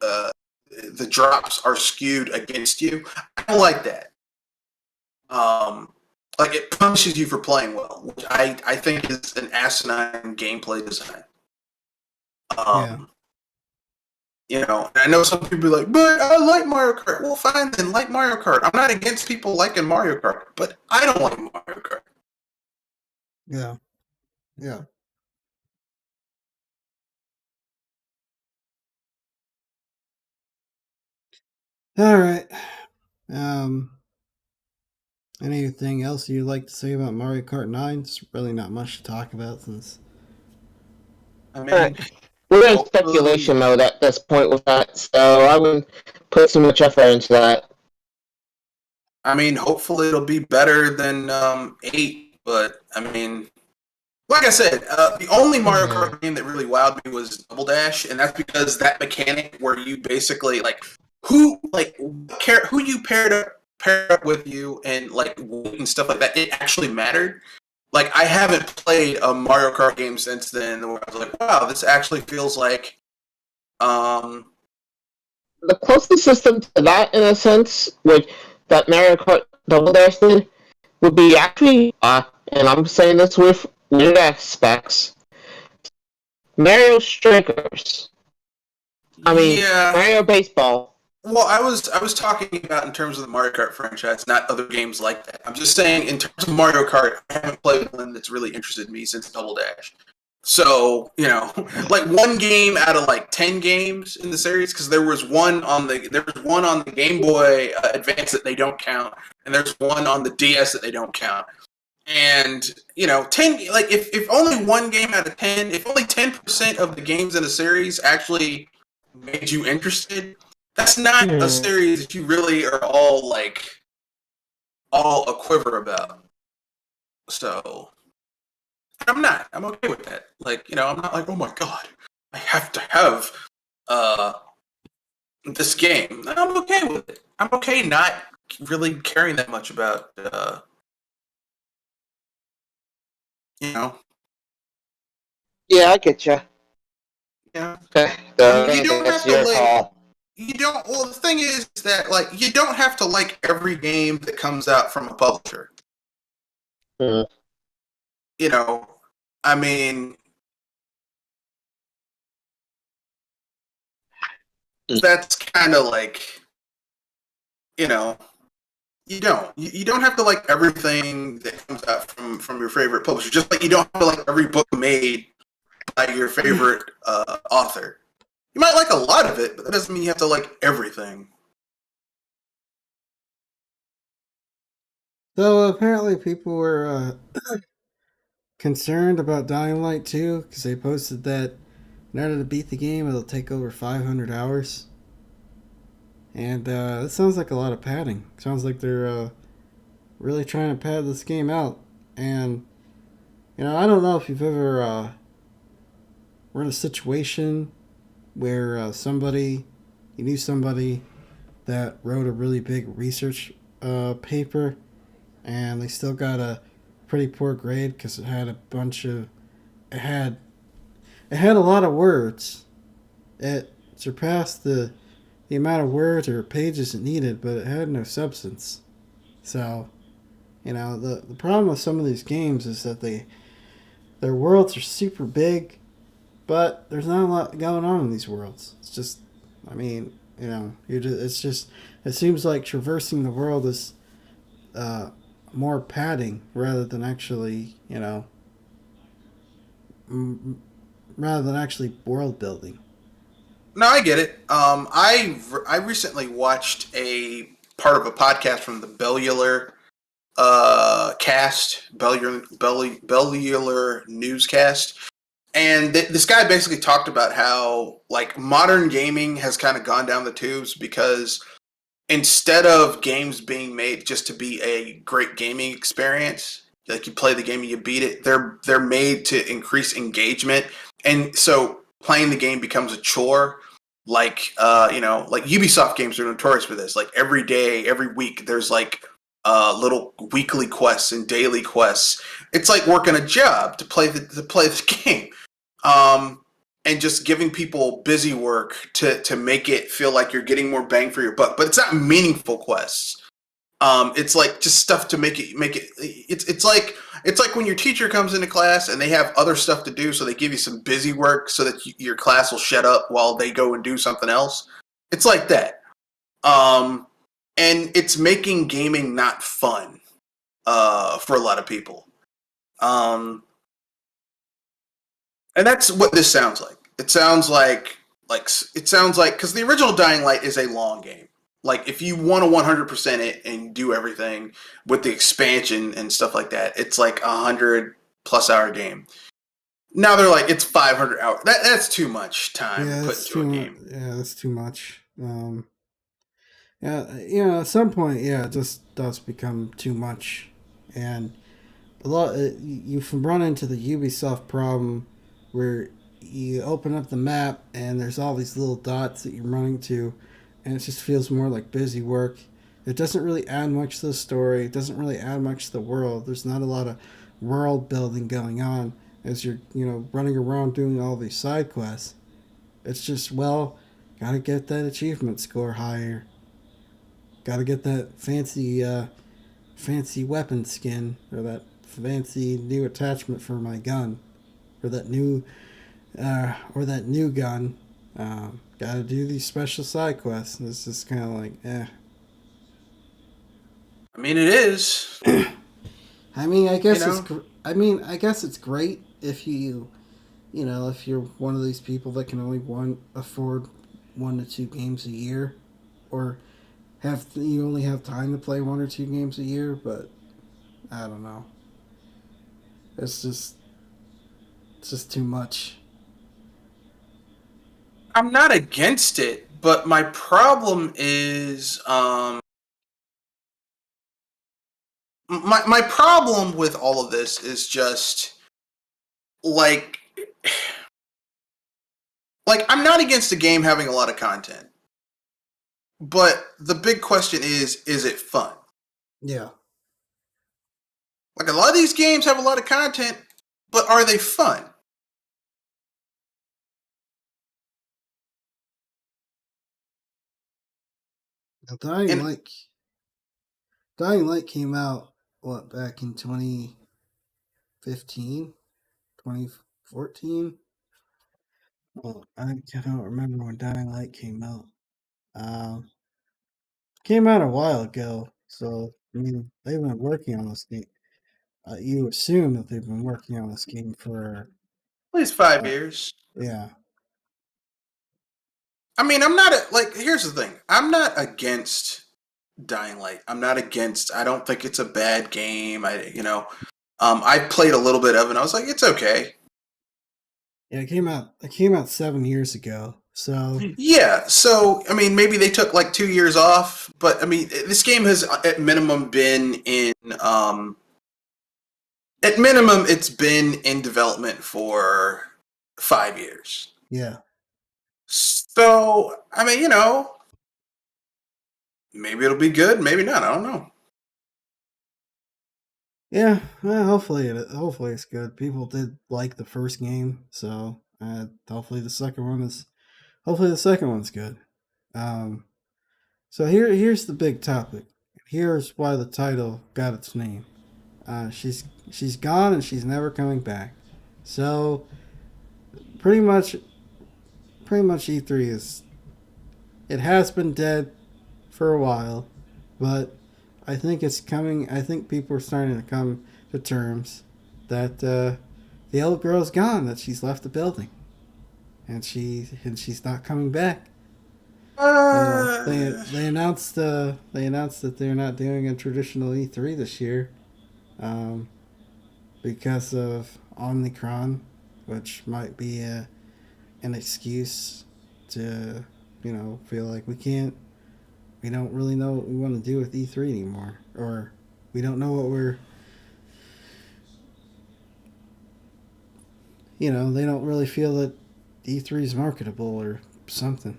the drops are skewed against you. I don't like that. Like it punishes you for playing well, which I think is an asinine gameplay design. Yeah. I know some people be like, but I like Mario Kart. Well, fine then, like Mario Kart. I'm not against people liking Mario Kart, but I don't like Mario Kart. Yeah. Yeah. All right. Um, Anything else you'd like to say about Mario Kart 9? It's really not much to talk about since. I mean, We're in hopefully, speculation mode at this point with that, so I wouldn't put too much effort into that. hopefully it'll be better than 8. But I mean, like I said, the only Mario Kart game that really wowed me was Double Dash, and that's because that mechanic where you basically who you paired up with you and like and stuff like that, it actually mattered. Like I haven't played a Mario Kart game since then where I was like, wow, this actually feels like um The closest system to that, in a sense, which that Mario Kart Double Dash did, would be actually, and I'm saying this with weird aspects, Mario Strikers. I mean, yeah. Mario Baseball. Well, I was talking about in terms of the Mario Kart franchise, not other games like that. I'm just saying in terms of Mario Kart, I haven't played one that's really interested me since Double Dash. So like one game out of like 10 games in the series, because there was one on the Game Boy Advance that they don't count, and there's one on the DS that they don't count. And 10, like if only one game out of 10, if only 10% of the games in a series actually made you interested, that's not a series that you really are all a quiver about. So I'm not. I'm okay with that. Like, I'm not like, oh my god, I have to have uh this game. I'm okay with it. I'm okay not really caring that much about you know, Yeah, I get you. yeah. Okay, I mean, you don't that's have to your like. call. You don't. Well, the thing is that like you don't have to like every game that comes out from a publisher. Mm. You know, I mean, that's kind of like you know you don't have to like everything that comes out from your favorite publisher, just like you don't have to like every book made by your favorite author. You might like a lot of it, but that doesn't mean you have to like everything. So apparently people were concerned about Dying Light 2 because they posted that in order to beat the game, it'll take over 500 hours. And it sounds like a lot of padding. Sounds like they're really trying to pad this game out. And, I don't know if you've ever were in a situation where you knew somebody that wrote a really big research paper and they still got a pretty poor grade because it had a bunch of, it had a lot of words It surpassed the amount of words or pages it needed, but it had no substance. So, the problem with some of these games is that their worlds are super big, but there's not a lot going on in these worlds. It's just, I mean, it's just, it seems like traversing the world is uh, more padding rather than actually, rather than actually world building. No, I get it. I recently watched a part of a podcast from the Bellular Bellular newscast, and this guy basically talked about how like modern gaming has kind of gone down the tubes because instead of games being made just to be a great gaming experience, like you play the game and you beat it, they're made to increase engagement, and so playing the game becomes a chore. Like like Ubisoft games are notorious for this. Like every day, every week, there's like little weekly quests and daily quests. It's like working a job to play the game. Um, and just giving people busy work to make it feel like you're getting more bang for your buck. But it's not meaningful quests. It's like just stuff to make it. It's like when your teacher comes into class and they have other stuff to do, so they give you some busy work so that your class will shut up while they go and do something else. It's like that. Um, and it's making gaming not fun for a lot of people. Um, and that's what this sounds like. It sounds like because the original Dying Light is a long game. Like if you want to 100% it and do everything with the expansion and stuff like that, it's like 100+ hour game. Now they're like it's 500 hours. That's too much time Yeah, put that's into a too much. game. Yeah, that's too much. Yeah, at some point, yeah, it just does become too much, and a lot. You run into the Ubisoft problem where you open up the map and there's all these little dots that you're running to, and it just feels more like busy work. It doesn't really add much to the story. It doesn't really add much to the world. There's not a lot of world building going on as you're running around doing all these side quests. It's just, well, gotta get that achievement score higher. Gotta get that fancy weapon skin or that fancy new attachment for my gun or that new gun. Gotta do these special side quests. And it's just kind of like, eh. I mean, it is. I mean, I You guess know, I guess it's great if if you're one of these people that can only afford 1 to 2 games a year, or you only have time to play 1 or 2 games a year. But I don't know. It's just it's just too much. I'm not against it, but my problem is my problem with all of this is just like I'm not against the game having a lot of content, but the big question is it fun? Yeah. Like a lot of these games have a lot of content, but are they fun? Now, And Dying Light came out back in 2015, 2014. Well, I don't remember when Dying Light came out. Um, Came out a while ago, so I mean they've been working on this game. You assume that they've been working on this game for at least 5 uh, years. yeah. I mean, I'm not here's the thing. I'm not against Dying Light. I'm not against. I don't think it's a bad game. I played a little bit of it and I was like, it's okay. Yeah, it came out 7 years ago. So Yeah, so I mean, maybe they took like 2 years off, but I mean, this game has at minimum been in at minimum it's been in development for 5 years. yeah. So I mean, maybe it'll be good, maybe not. I don't know. Yeah, well, hopefully it's good. People did like the first game, so hopefully the second one is hopefully the second one's good. Um, so here's the big topic. Here's why the title got its name. She's gone and she's never coming back. So pretty much E3 is, it has been dead for a while, but I think it's coming. I think people are starting to come to terms that the old girl's gone. That she's left the building, and she's not coming back. Uh, They announced that they're not doing a traditional E3 this year, um, because of Omicron, which might be an excuse to feel like we don't really know what we want to do with E3 anymore, or we don't know what we're they don't really feel that E3 is marketable or something.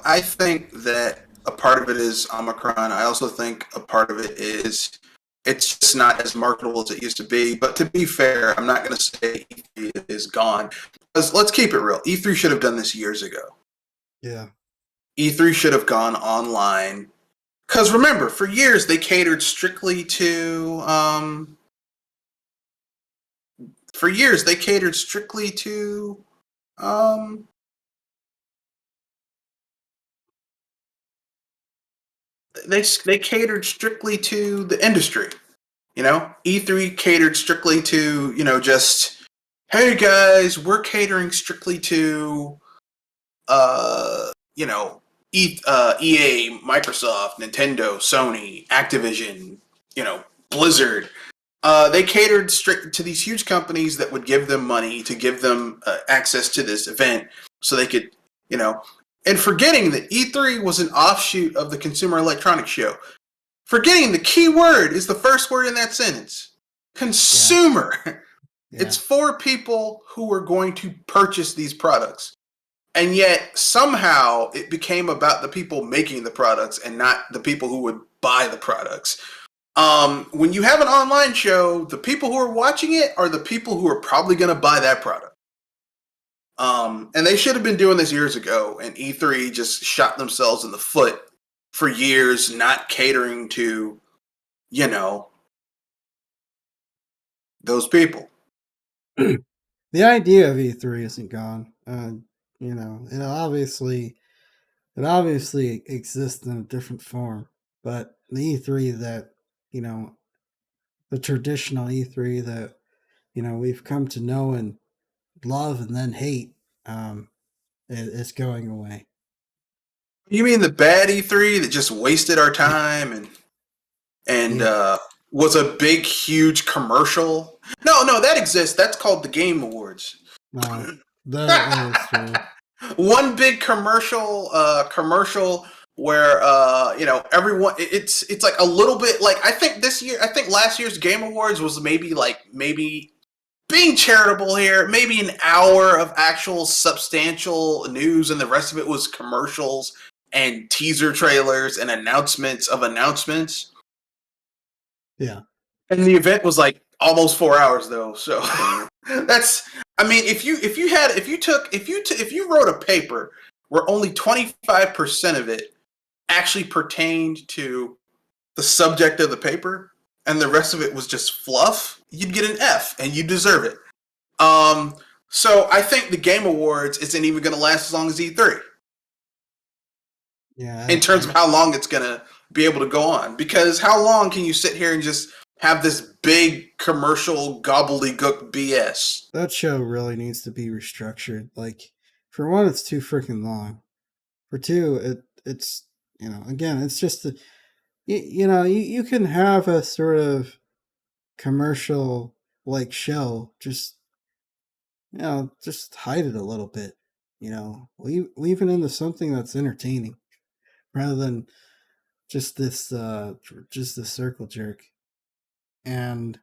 I think that a part of it is Omicron. I also think a part of it is it's just not as marketable as it used to be. But to be fair, I'm not going to say E3 is gone. Because let's keep it real. E3 should have done this years ago. Yeah. E3 should have gone online. Because remember, for years they catered strictly to. For years they catered strictly to. Um, they catered strictly to the industry. E3 catered strictly to, just, hey guys, we're catering strictly to, uh, you know, EA, Microsoft, Nintendo, Sony, Activision, Blizzard. They catered strict to these huge companies that would give them money to give them access to this event so they could, you know, and forgetting that E3 was an offshoot of the Consumer Electronics Show. Forgetting the key word is the first word in that sentence. Consumer. Yeah. It's for people who are going to purchase these products. And yet, somehow, it became about the people making the products and not the people who would buy the products. When you have an online show, the people who are watching it are the people who are probably going to buy that product. And they should have been doing this years ago, and E3 just shot themselves in the foot for years, not catering to, those people. The idea of E3 isn't gone. It obviously exists in a different form, but the E3 that you know, the traditional E3 that we've come to know and love and then hate, is going away. You mean the bad E3 that just wasted our time and Yeah. was a big, huge commercial? No, that exists. That's called the Game Awards. No, that is true. One big commercial where everyone it's like a little bit like I think last year's Game Awards was maybe being charitable here, maybe an hour of actual substantial news and the rest of it was commercials and teaser trailers and announcements of announcements. Yeah. And the event was like almost 4 hours though. So that's if you wrote a paper where only 25% of it actually pertained to the subject of the paper and the rest of it was just fluff, you'd get an F and you deserve it. So I think the Game Awards isn't even going to last as long as E3. Yeah. In terms of how long it's going to be able to go on. Because how long can you sit here and just have this big commercial gobbledygook BS? That show really needs to be restructured. Like, for one, it's too freaking long. For two, it's again, it's just you can have a sort of commercial like show, just just hide it a little bit. Leave it into something that's entertaining rather than just this circle jerk. And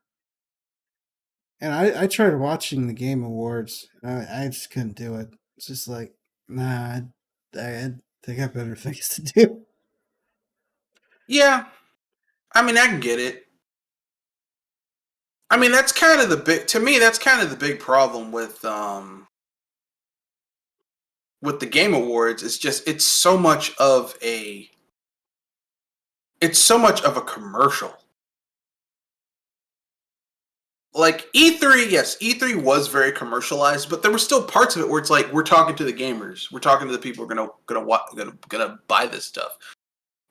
I tried watching the Game Awards. I just couldn't do it. It's just like, nah, they got better things to do. Yeah, I can get it. That's kind of the big, to me, that's kind of the big problem with with the Game Awards is just it's so much of a commercial. Like E3, yes, E3 was very commercialized, but there were still parts of it where it's like we're talking to the gamers, we're talking to the people who are gonna buy this stuff.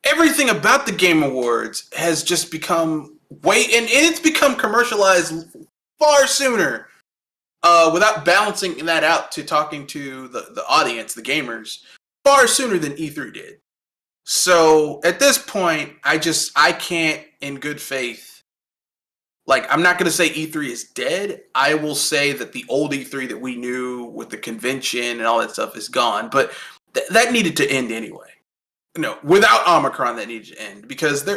Everything about the Game Awards has just become and it's become commercialized far sooner, without balancing that out to talking to the audience, the gamers, far sooner than E3 did. So at this point, I can't in good faith. Like, I'm not going to say E3 is dead. I will say that the old E3 that we knew with the convention and all that stuff is gone. But that needed to end anyway. No, without Omicron, that needed to end because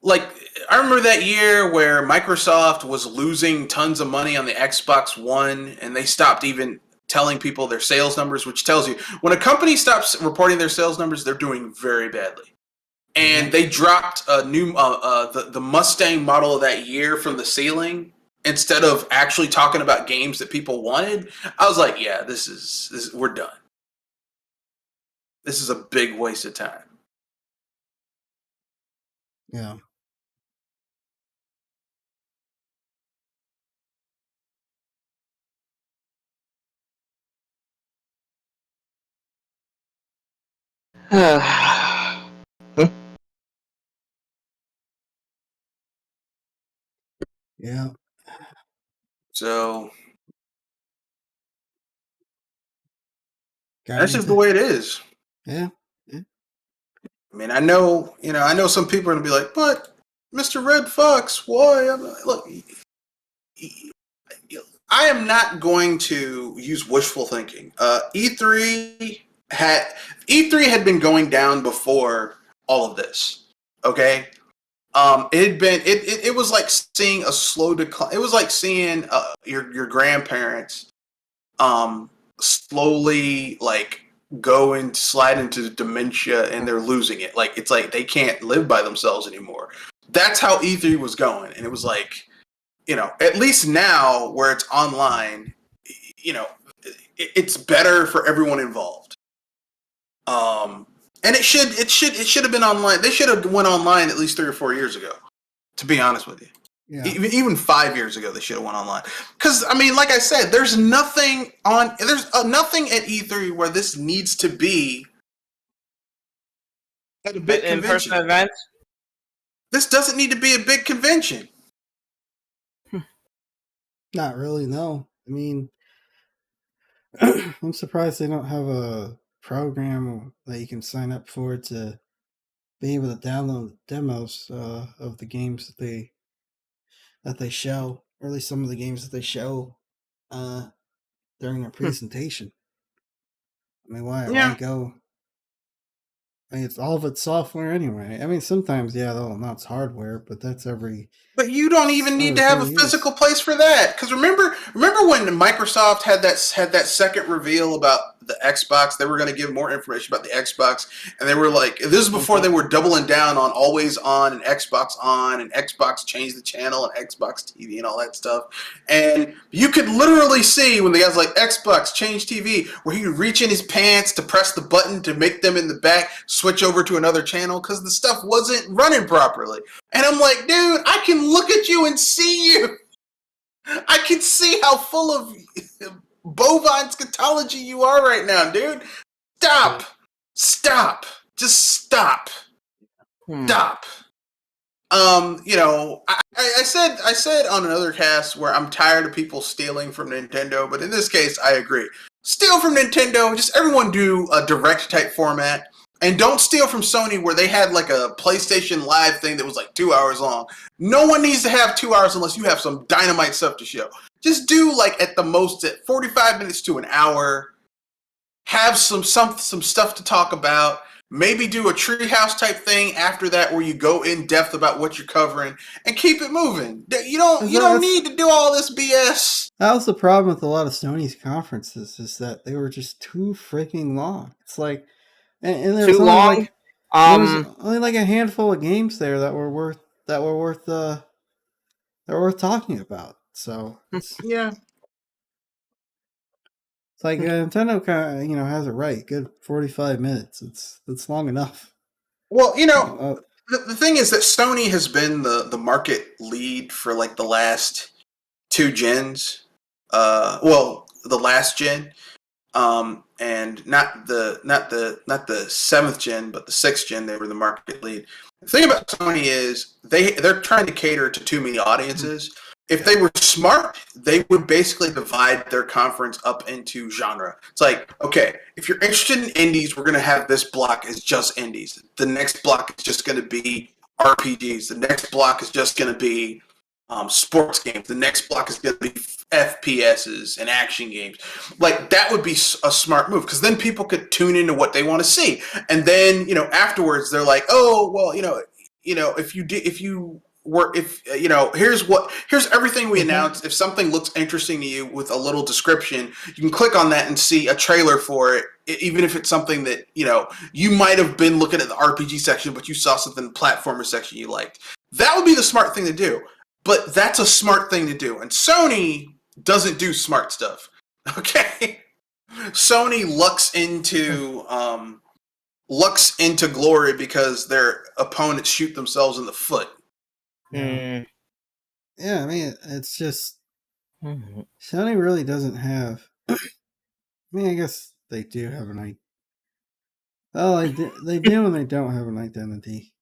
like, I remember that year where Microsoft was losing tons of money on the Xbox One, and they stopped even telling people their sales numbers, which tells you when a company stops reporting their sales numbers, they're doing very badly. And they dropped a new the Mustang model of that year from the ceiling instead of actually talking about games that people wanted. I was like, yeah, this is we're done. This is a big waste of time. Yeah. Yeah. So Got that's just the anything? way it is. Yeah. Yeah. I mean, I know some people are gonna be like, but Mr. Red Fox, why? Look, I am not going to use wishful thinking. Had E3 had been going down before all of this. Okay, it had been it was like seeing a slow decline. It was like seeing your grandparents slowly like go and slide into dementia and they're losing it. Like it's like they can't live by themselves anymore. That's how E3 was going, and it was like, at least now where it's online, it's better for everyone involved. And it should have been online. They should have went online at least 3 or 4 years ago. To be honest with you, Yeah. even 5 years ago, they should have went online. Because I mean, like I said, there's nothing at E3 where this needs to be at a big In-person convention. event? This doesn't need to be a big convention. Not really. No. I mean, I'm surprised they don't have a program that you can sign up for to be able to download demos of the games that they show, or at least some of the games that they show uh, during their presentation. I mean, why Yeah. go? I mean, it's all of it's software anyway. I mean, sometimes they'll announce hardware, but that's every But you don't even need to have a 3 physical years. place for that. Because remember when Microsoft had that second reveal about the Xbox, they were going to give more information about the Xbox, and they were like, this is before they were doubling down on always on, and Xbox changed the channel, and Xbox TV and all that stuff. And you could literally see when the guy's like, Xbox change TV, where he could reach in his pants to press the button to make them in the back switch over to another channel because the stuff wasn't running properly. And I'm like, dude, I can look at you and see you. I can see how full of bovine scatology you are right now, dude. Stop. Stop. Just stop. Stop. I said on another cast where I'm tired of people stealing from Nintendo, but in this case, I agree. Steal from Nintendo. Just everyone do a direct type format. And don't steal from Sony where they had like a PlayStation Live thing that was like 2 hours long. No one needs to have 2 hours unless you have some dynamite stuff to show. Just do like at the most at 45 minutes to an hour. Have some stuff to talk about. Maybe do a treehouse type thing after that where you go in depth about what you're covering and keep it moving. You don't need to do all this BS. That was the problem with a lot of Sony's conferences, is that they were just too freaking long. It's like, and there was Too only long? like a handful of games there that were worth talking about. So it's Yeah. It's like Nintendo kind of has it right. Good 45 minutes. It's long enough. Well, Uh, the thing is that Sony has been the market lead for like the last two gens. The last gen, and not the seventh gen, but the sixth gen. They were the market lead. The thing about Sony is they're trying to cater to too many audiences. If they were smart, they would basically divide their conference up into genre. It's like, okay, if you're interested in indies, we're going to have this block as just indies. The next block is just going to be RPGs. The next block is just going to be sports games. The next block is going to be FPSs and action games. Like that would be a smart move because then people could tune into what they want to see, and then afterwards they're like, oh well, here's everything we announced. If something looks interesting to you with a little description, you can click on that and see a trailer for it, even if it's something that you might have been looking at the RPG section, but you saw something in the platformer section you liked. That would be the smart thing to do. But that's a smart thing to do. And Sony doesn't do smart stuff. Okay? Sony looks into glory because their opponents shoot themselves in the foot. Yeah, I mean, it's just Sony really doesn't have. I mean, I guess they do have an identity. Oh, they do, and they don't have an identity.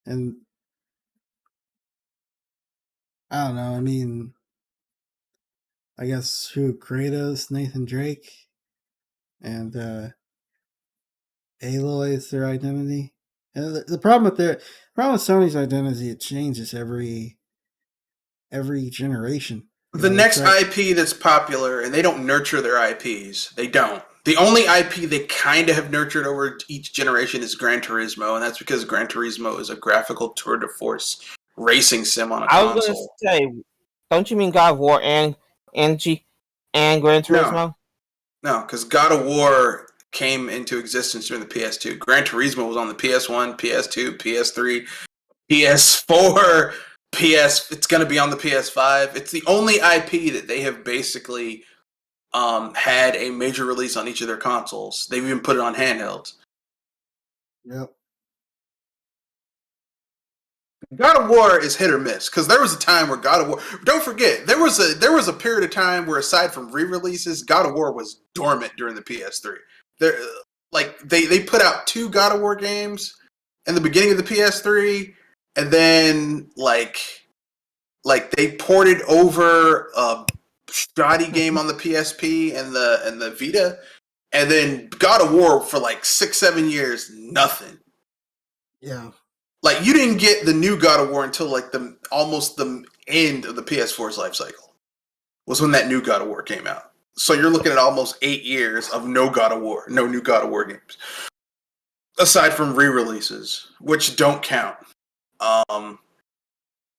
And I don't know. I mean, I guess Kratos, Nathan Drake, and Aloy is their identity. And the problem with Sony's identity, it changes every generation. The next IP that's popular, and they don't nurture their IPs. They don't. The only IP they kind of have nurtured over each generation is Gran Turismo, and that's because Gran Turismo is a graphical tour de force racing sim on a console. I was going to say, don't you mean God of War and Gran Turismo? No, because God of War came into existence during the PS2. Gran Turismo was on the PS1, PS2, PS3, PS4, it's going to be on the PS5. It's the only IP that they have basically had a major release on each of their consoles. They've even put it on handhelds. Yep. God of War is hit or miss because there was a time where God of War. Don't forget, there was a period of time where, aside from re-releases, God of War was dormant during the PS3. They put out 2 God of War games in the beginning of the PS3, and then they ported over a shoddy game on the PSP and the Vita, and then God of War for 6-7 years, nothing. Yeah. You didn't get the new God of War until almost the end of the PS4's life cycle. Was when that new God of War came out. So you're looking at almost 8 years of no God of War, no new God of War games, aside from re-releases, which don't count,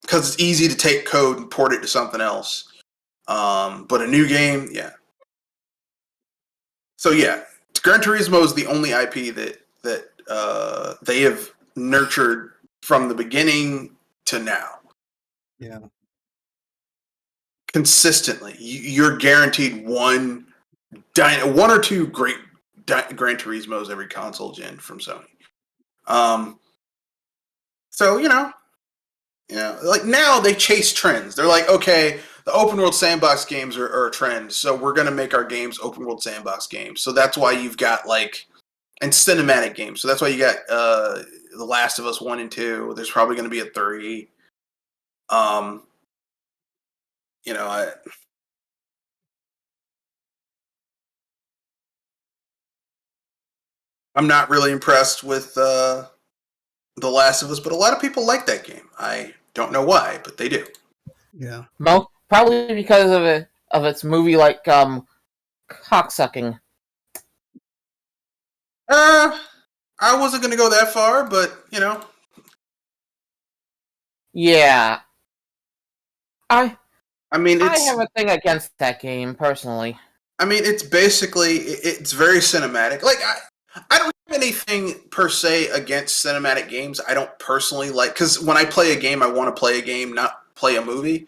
because it's easy to take code and port it to something else. But a new game, yeah. So yeah, Gran Turismo is the only IP that they have nurtured from the beginning to now. Yeah. Consistently, you're guaranteed one or two great Gran Turismos every console gen from Sony. So now they chase trends. They're like, okay, the open world sandbox games are a trend, so we're gonna make our games open world sandbox games. So that's why you've got and cinematic games. So that's why you got The Last of Us 1 and 2. There's probably going to be a 3. I'm not really impressed with The Last of Us, but a lot of people like that game. I don't know why, but they do. Yeah. Well, probably because of its movie cocksucking. I wasn't going to go that far, but Yeah. I mean, I have a thing against that game personally. I mean, it's very cinematic. I don't have anything per se against cinematic games. I don't personally because when I play a game, I want to play a game, not play a movie.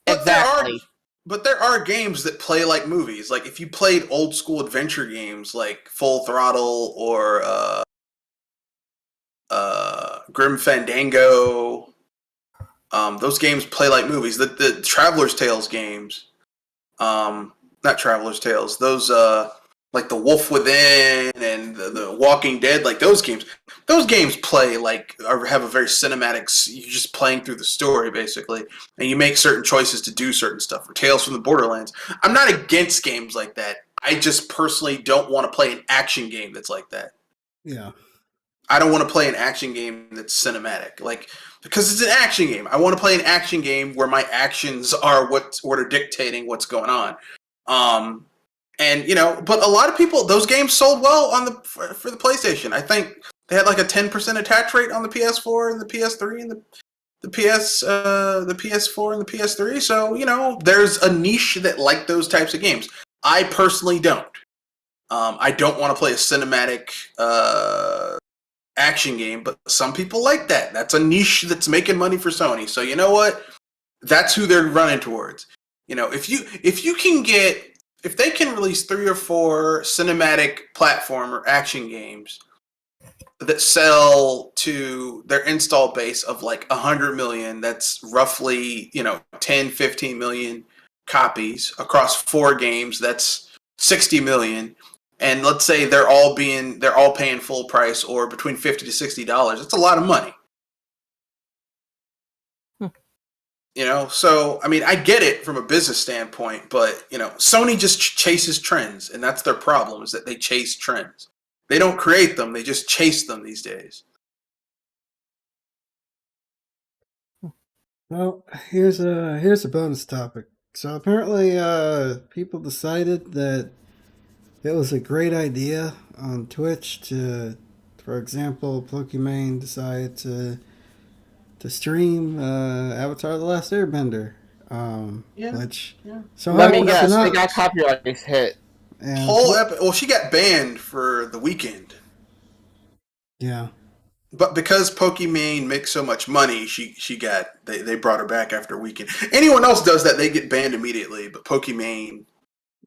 But exactly. But there are games that play like movies. Like if you played old school adventure games like Full Throttle or Grim Fandango, those games play like movies. The Traveler's Tales games, not Traveler's Tales. Those like the Wolf Within and the Walking Dead, like those games. Those games play like or have a very cinematic. You're just playing through the story basically, and you make certain choices to do certain stuff. Or Tales from the Borderlands. I'm not against games like that. I just personally don't want to play an action game that's like that. Yeah. I don't want to play an action game that's cinematic, like because it's an action game. I want to play an action game where my actions are what are dictating what's going on. And but a lot of people, those games sold well on for the PlayStation. I think they had like a 10% attach rate on the PS4 and the PS3 and the PS4 and the PS3. So there's a niche that like those types of games. I personally don't. I don't want to play a cinematic action game, but some people like that. That's a niche that's making money for Sony. So you know what? That's who they're running towards. If they can release 3 or 4 cinematic platform or action games that sell to their install base of like 100 million, that's roughly 10, 15 million copies across 4 games, that's 60 million. And let's say they're all paying full price or between $50 to $60. That's a lot of money. So I mean, I get it from a business standpoint, but Sony just chases trends, and that's their problem, is that they chase trends. They don't create them; they just chase them these days. Well, here's a bonus topic. So apparently, people decided that it was a great idea on Twitch to, for example, Pokimane decided to stream Avatar: The Last Airbender. Which so let me guess, they got copyright hit. Well, she got banned for the weekend. Yeah. But because Pokimane makes so much money, they brought her back after a weekend. Anyone else does that, they get banned immediately. But Pokimane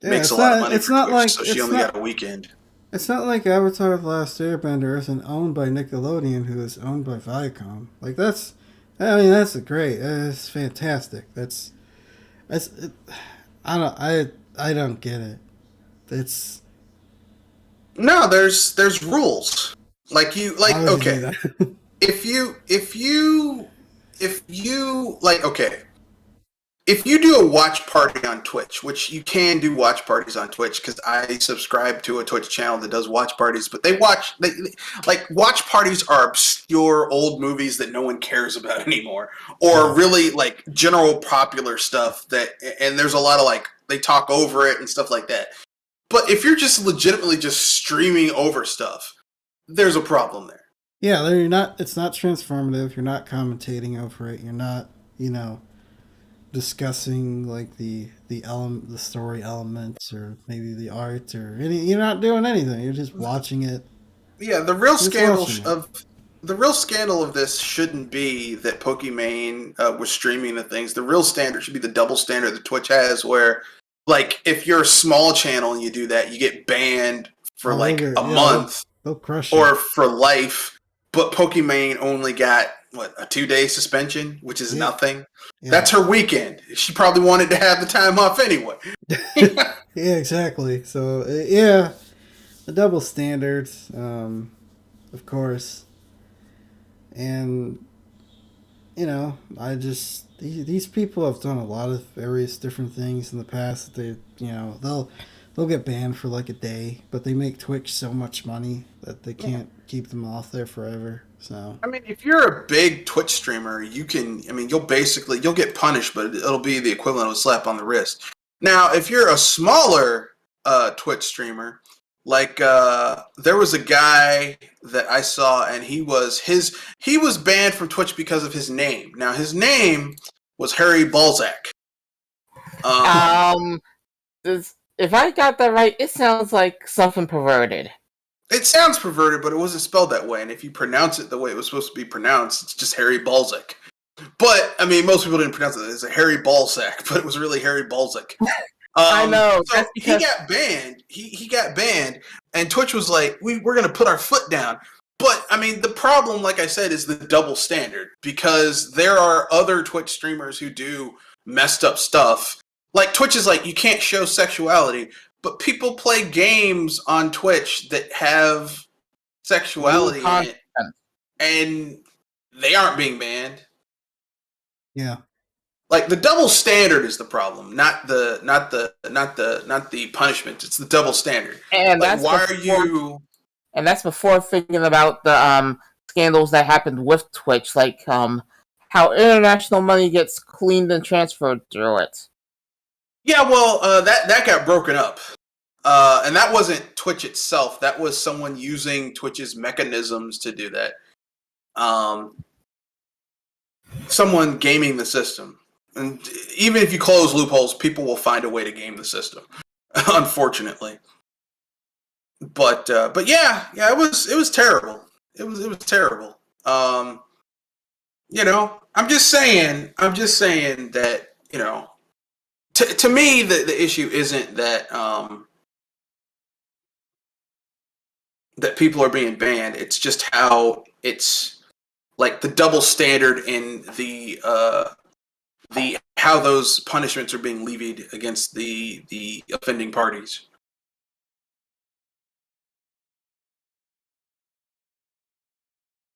makes a lot of money. It's not like so she only got a weekend. It's not like Avatar: The Last Airbender isn't owned by Nickelodeon, who is owned by Viacom. Like that's great. That's fantastic. I don't get it. It's no, there's rules. Okay. if you do a watch party on Twitch, which you can do watch parties on Twitch because I subscribe to a Twitch channel that does watch parties, but watch parties are obscure old movies that no one cares about anymore, or really like general popular stuff and there's a lot of they talk over it and stuff like that. But if you're just legitimately just streaming over stuff, there's a problem there. Yeah, it's not transformative. You're not commentating over it. You're not, discussing like the story elements or maybe the art or you're not doing anything. You're just watching it. Yeah, the real scandal of this shouldn't be that Pokimane was streaming the things. The real standard should be the double standard that Twitch has, where if you're a small channel and you do that, you get banned for a month or for life. But Pokimane only got a 2-day suspension, which is nothing. Yeah. That's her weekend. She probably wanted to have the time off anyway. Yeah, exactly. So the double standards, of course, and these people have done a lot of various different things in the past. They they'll get banned for like a day, but they make Twitch so much money that they can't keep them off there forever. So I mean, if you're a big Twitch streamer, you'll get punished, but it'll be the equivalent of a slap on the wrist. Now, if you're a smaller Twitch streamer, there was a guy that I saw, and he was banned from Twitch because of his name. Now, his name was Harry Balzac. If I got that right, it sounds like something perverted. It sounds perverted, but it wasn't spelled that way. And if you pronounce it the way it was supposed to be pronounced, it's just Harry Balzac. But I mean, most people didn't pronounce it as a Harry Ballsack, but it was really Harry Balzac. I know. So That's he because got banned. He got banned, and Twitch was like, we're going to put our foot down. But I mean, the problem, like I said, is the double standard because there are other Twitch streamers who do messed up stuff. Like Twitch is like, you can't show sexuality, but people play games on Twitch that have lewd sexuality in content. it, and they aren't being banned. Yeah. Like the double standard is the problem, not the punishment. It's the double standard. And Like, that's why are before, you? and that's before thinking about the scandals that happened with Twitch, like how international money gets cleaned and transferred through it. Yeah, well, that got broken up, and that wasn't Twitch itself. That was someone using Twitch's mechanisms to do that. Someone gaming the system, and even if you close loopholes, people will find a way to game the system. Unfortunately. But yeah, it was terrible. It was terrible. I'm just saying that to me the issue isn't that that people are being banned. It's just how it's like the double standard in the how those punishments are being levied against the offending parties.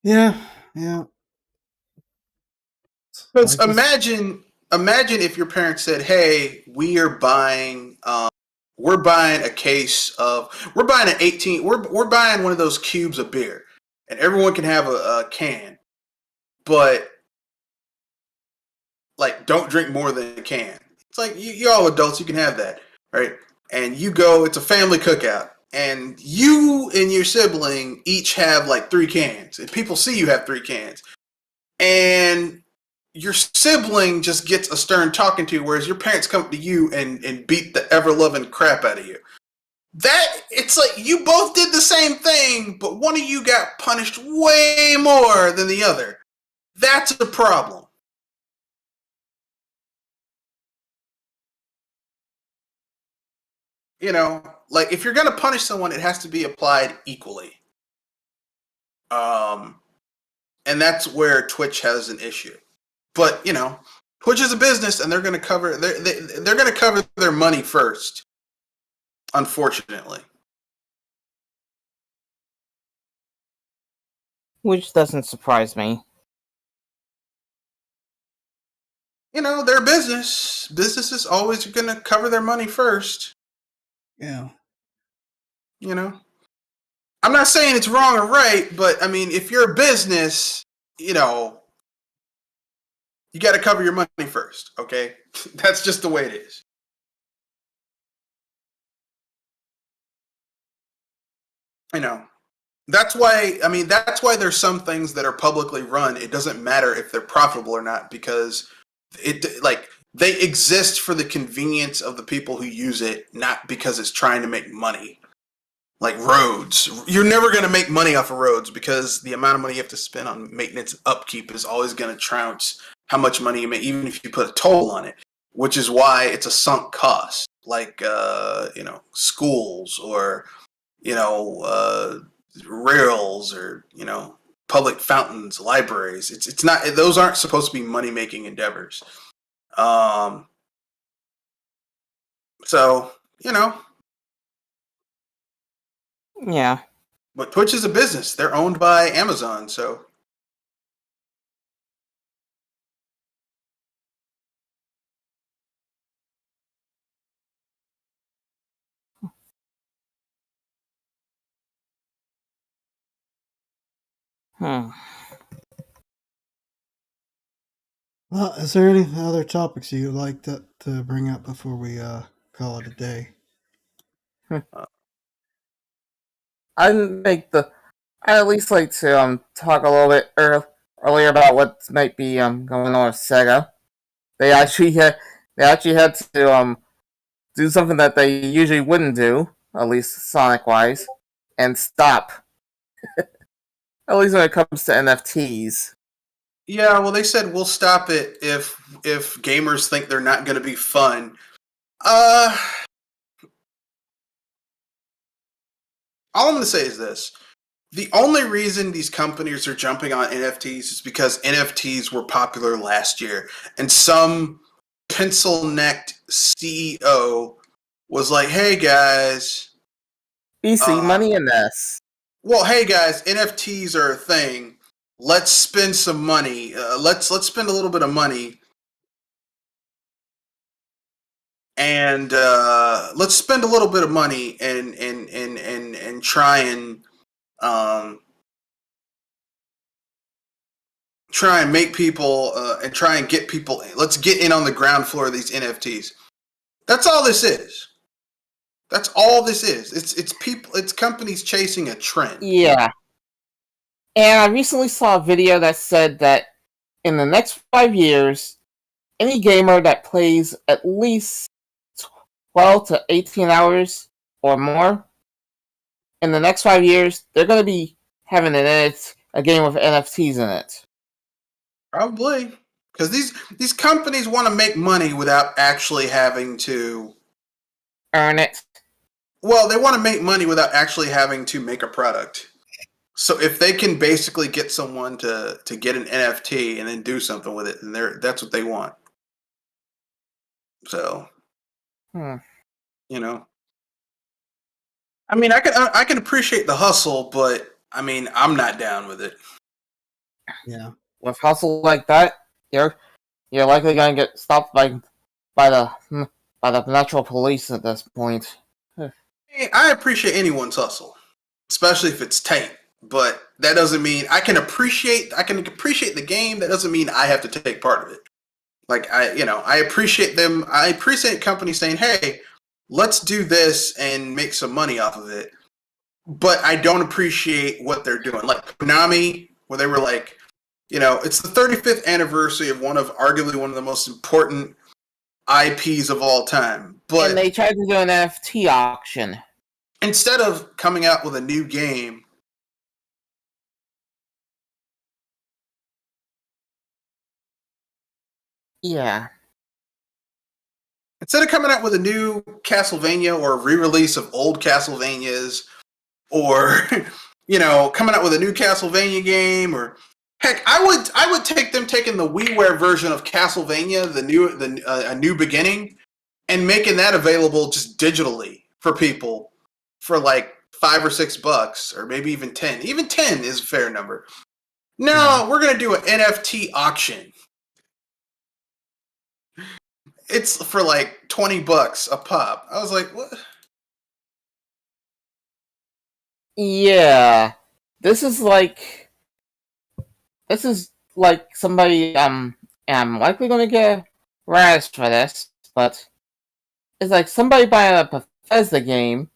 Yeah. Because imagine if your parents said, "Hey, we're buying a case of we're buying an 18 we're buying one of those cubes of beer, and everyone can have a can, but like don't drink more than a can." It's like you're all adults, you can have that, right? And you go, it's a family cookout, and you and your sibling each have like 3 cans, and people see you have 3 cans, and your sibling just gets a stern talking to, whereas your parents come to you and beat the ever loving crap out of you. That it's like you both did the same thing, but one of you got punished way more than the other. That's a problem. Like if you're gonna punish someone, it has to be applied equally. And that's where Twitch has an issue. But Twitch is a business, and they're going to cover they're going to cover their money first. Unfortunately, Which doesn't surprise me. they're a business. Businesses always going to cover their money first. Yeah. I'm not saying it's wrong or right, but I mean, if you're a business, you got to cover your money first. Okay, that's just the way it is. That's why. I mean, that's why there's some things that are publicly run. It doesn't matter if they're profitable or not because they exist for the convenience of the people who use it, not because it's trying to make money. Like roads, you're never going to make money off of roads because the amount of money you have to spend on maintenance and upkeep is always going to trounce how much money you make, even if you put a toll on it. Which is why it's a sunk cost, like schools or rails or public fountains, libraries. It's not; those aren't supposed to be money making endeavors. So Yeah. but Twitch is a business. They're owned by Amazon, so. Hmm. Well, is there any other topics you'd like to bring up before we call it a day? I make the. I at least like to talk a little bit earlier about what might be going on with Sega. They actually had to do something that they usually wouldn't do, at least Sonic wise, and stop. At least when it comes to NFTs. Yeah, well, they said we'll stop it if gamers think they're not going to be fun. Uh, all I'm going to say is this: the only reason these companies are jumping on NFTs is because NFTs were popular last year, and some pencil-necked CEO was like, "Hey guys, VC uh, money in this. well, hey guys, NFTs are a thing. Let's spend some money. Let's spend a little bit of money, and let's spend a little bit of money and um, try and make people and try and get people. Let's get in on the ground floor of these NFTs. That's all this is. That's all this is. It's people. It's companies chasing a trend. Yeah. And I recently saw a video that said that in the next 5 years, any gamer that plays at least 12 to 18 hours or more, in the next 5 years, they're going to be having a game with NFTs in it. Probably because these companies want to make money without actually having to Earn it. Well, they want to make money without actually having to make a product. So if they can basically get someone to get an NFT and then do something with it, then that's what they want. So, you know, I mean, I can appreciate the hustle, but I mean, I'm not down with it. Yeah. With hustle like that, you're likely going to get stopped by the natural police at this point. I appreciate anyone's hustle, especially if it's tight. But that doesn't mean I can appreciate the game. That doesn't mean I have to take part of it. Like I appreciate them. I appreciate companies saying, "Hey, let's do this and make some money off of it." But I don't appreciate what they're doing. Like Konami, where they were like, it's the 35th anniversary of arguably one of the most important IPs of all time. But and they tried to do an NFT auction. Instead of coming out with a new game, yeah. Instead of coming out with a new Castlevania or a re-release of old Castlevanias, or coming out with a new Castlevania game, or heck, I would take them taking the WiiWare version of Castlevania, a new beginning, and making that available just digitally for people for like $5 or $6, or maybe even 10. Even 10 is a fair number. No, we're gonna do an NFT auction. It's for like $20 a pop. I was like, what? Yeah. This is like somebody I'm likely gonna get razzed for this, but it's like somebody buying a Bethesda game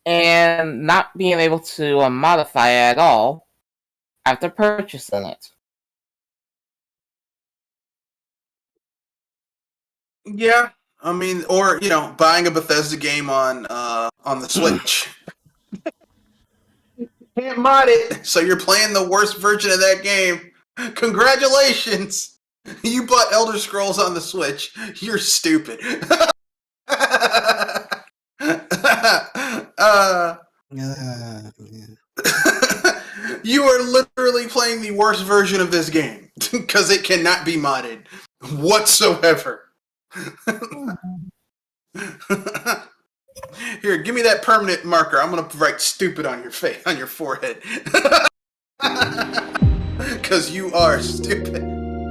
and not being able to modify it at all after purchasing it. Yeah, I mean, or buying a Bethesda game on the Switch. Can't mod it, so you're playing the worst version of that game. Congratulations, you bought Elder Scrolls on the Switch. You're stupid. Yeah. You are literally playing the worst version of this game because it cannot be modded whatsoever. Here, give me that permanent marker. I'm gonna write "stupid" on your face, on your forehead, because you are stupid.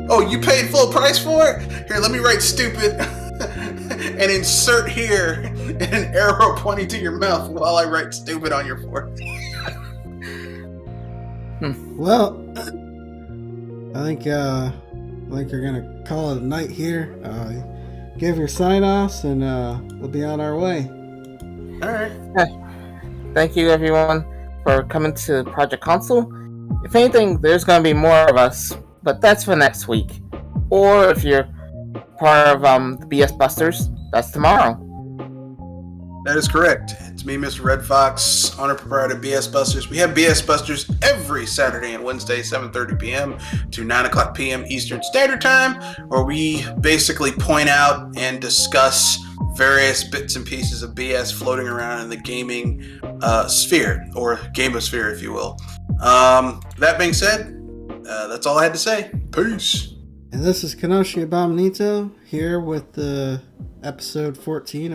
Oh, you paid full price for it? Here, let me write "stupid" and insert here an arrow pointing to your mouth while I write "stupid" on your forehead. Well, I think you're gonna call it a night here. Give your sign-offs, and we'll be on our way. All right. Thank you, everyone, for coming to Project Console. If anything, there's going to be more of us, but that's for next week. Or if you're part of the BS Busters, that's tomorrow. That is correct. It's me, Mr. Red Fox, owner proprietor of BS Busters. We have BS Busters every Saturday and Wednesday, 7:30 p.m. to 9 o'clock p.m. Eastern Standard Time, where we basically point out and discuss various bits and pieces of BS floating around in the gaming sphere, or gamosphere, if you will. That being said, that's all I had to say. Peace. And this is Kanoshi Abominito here with episode 14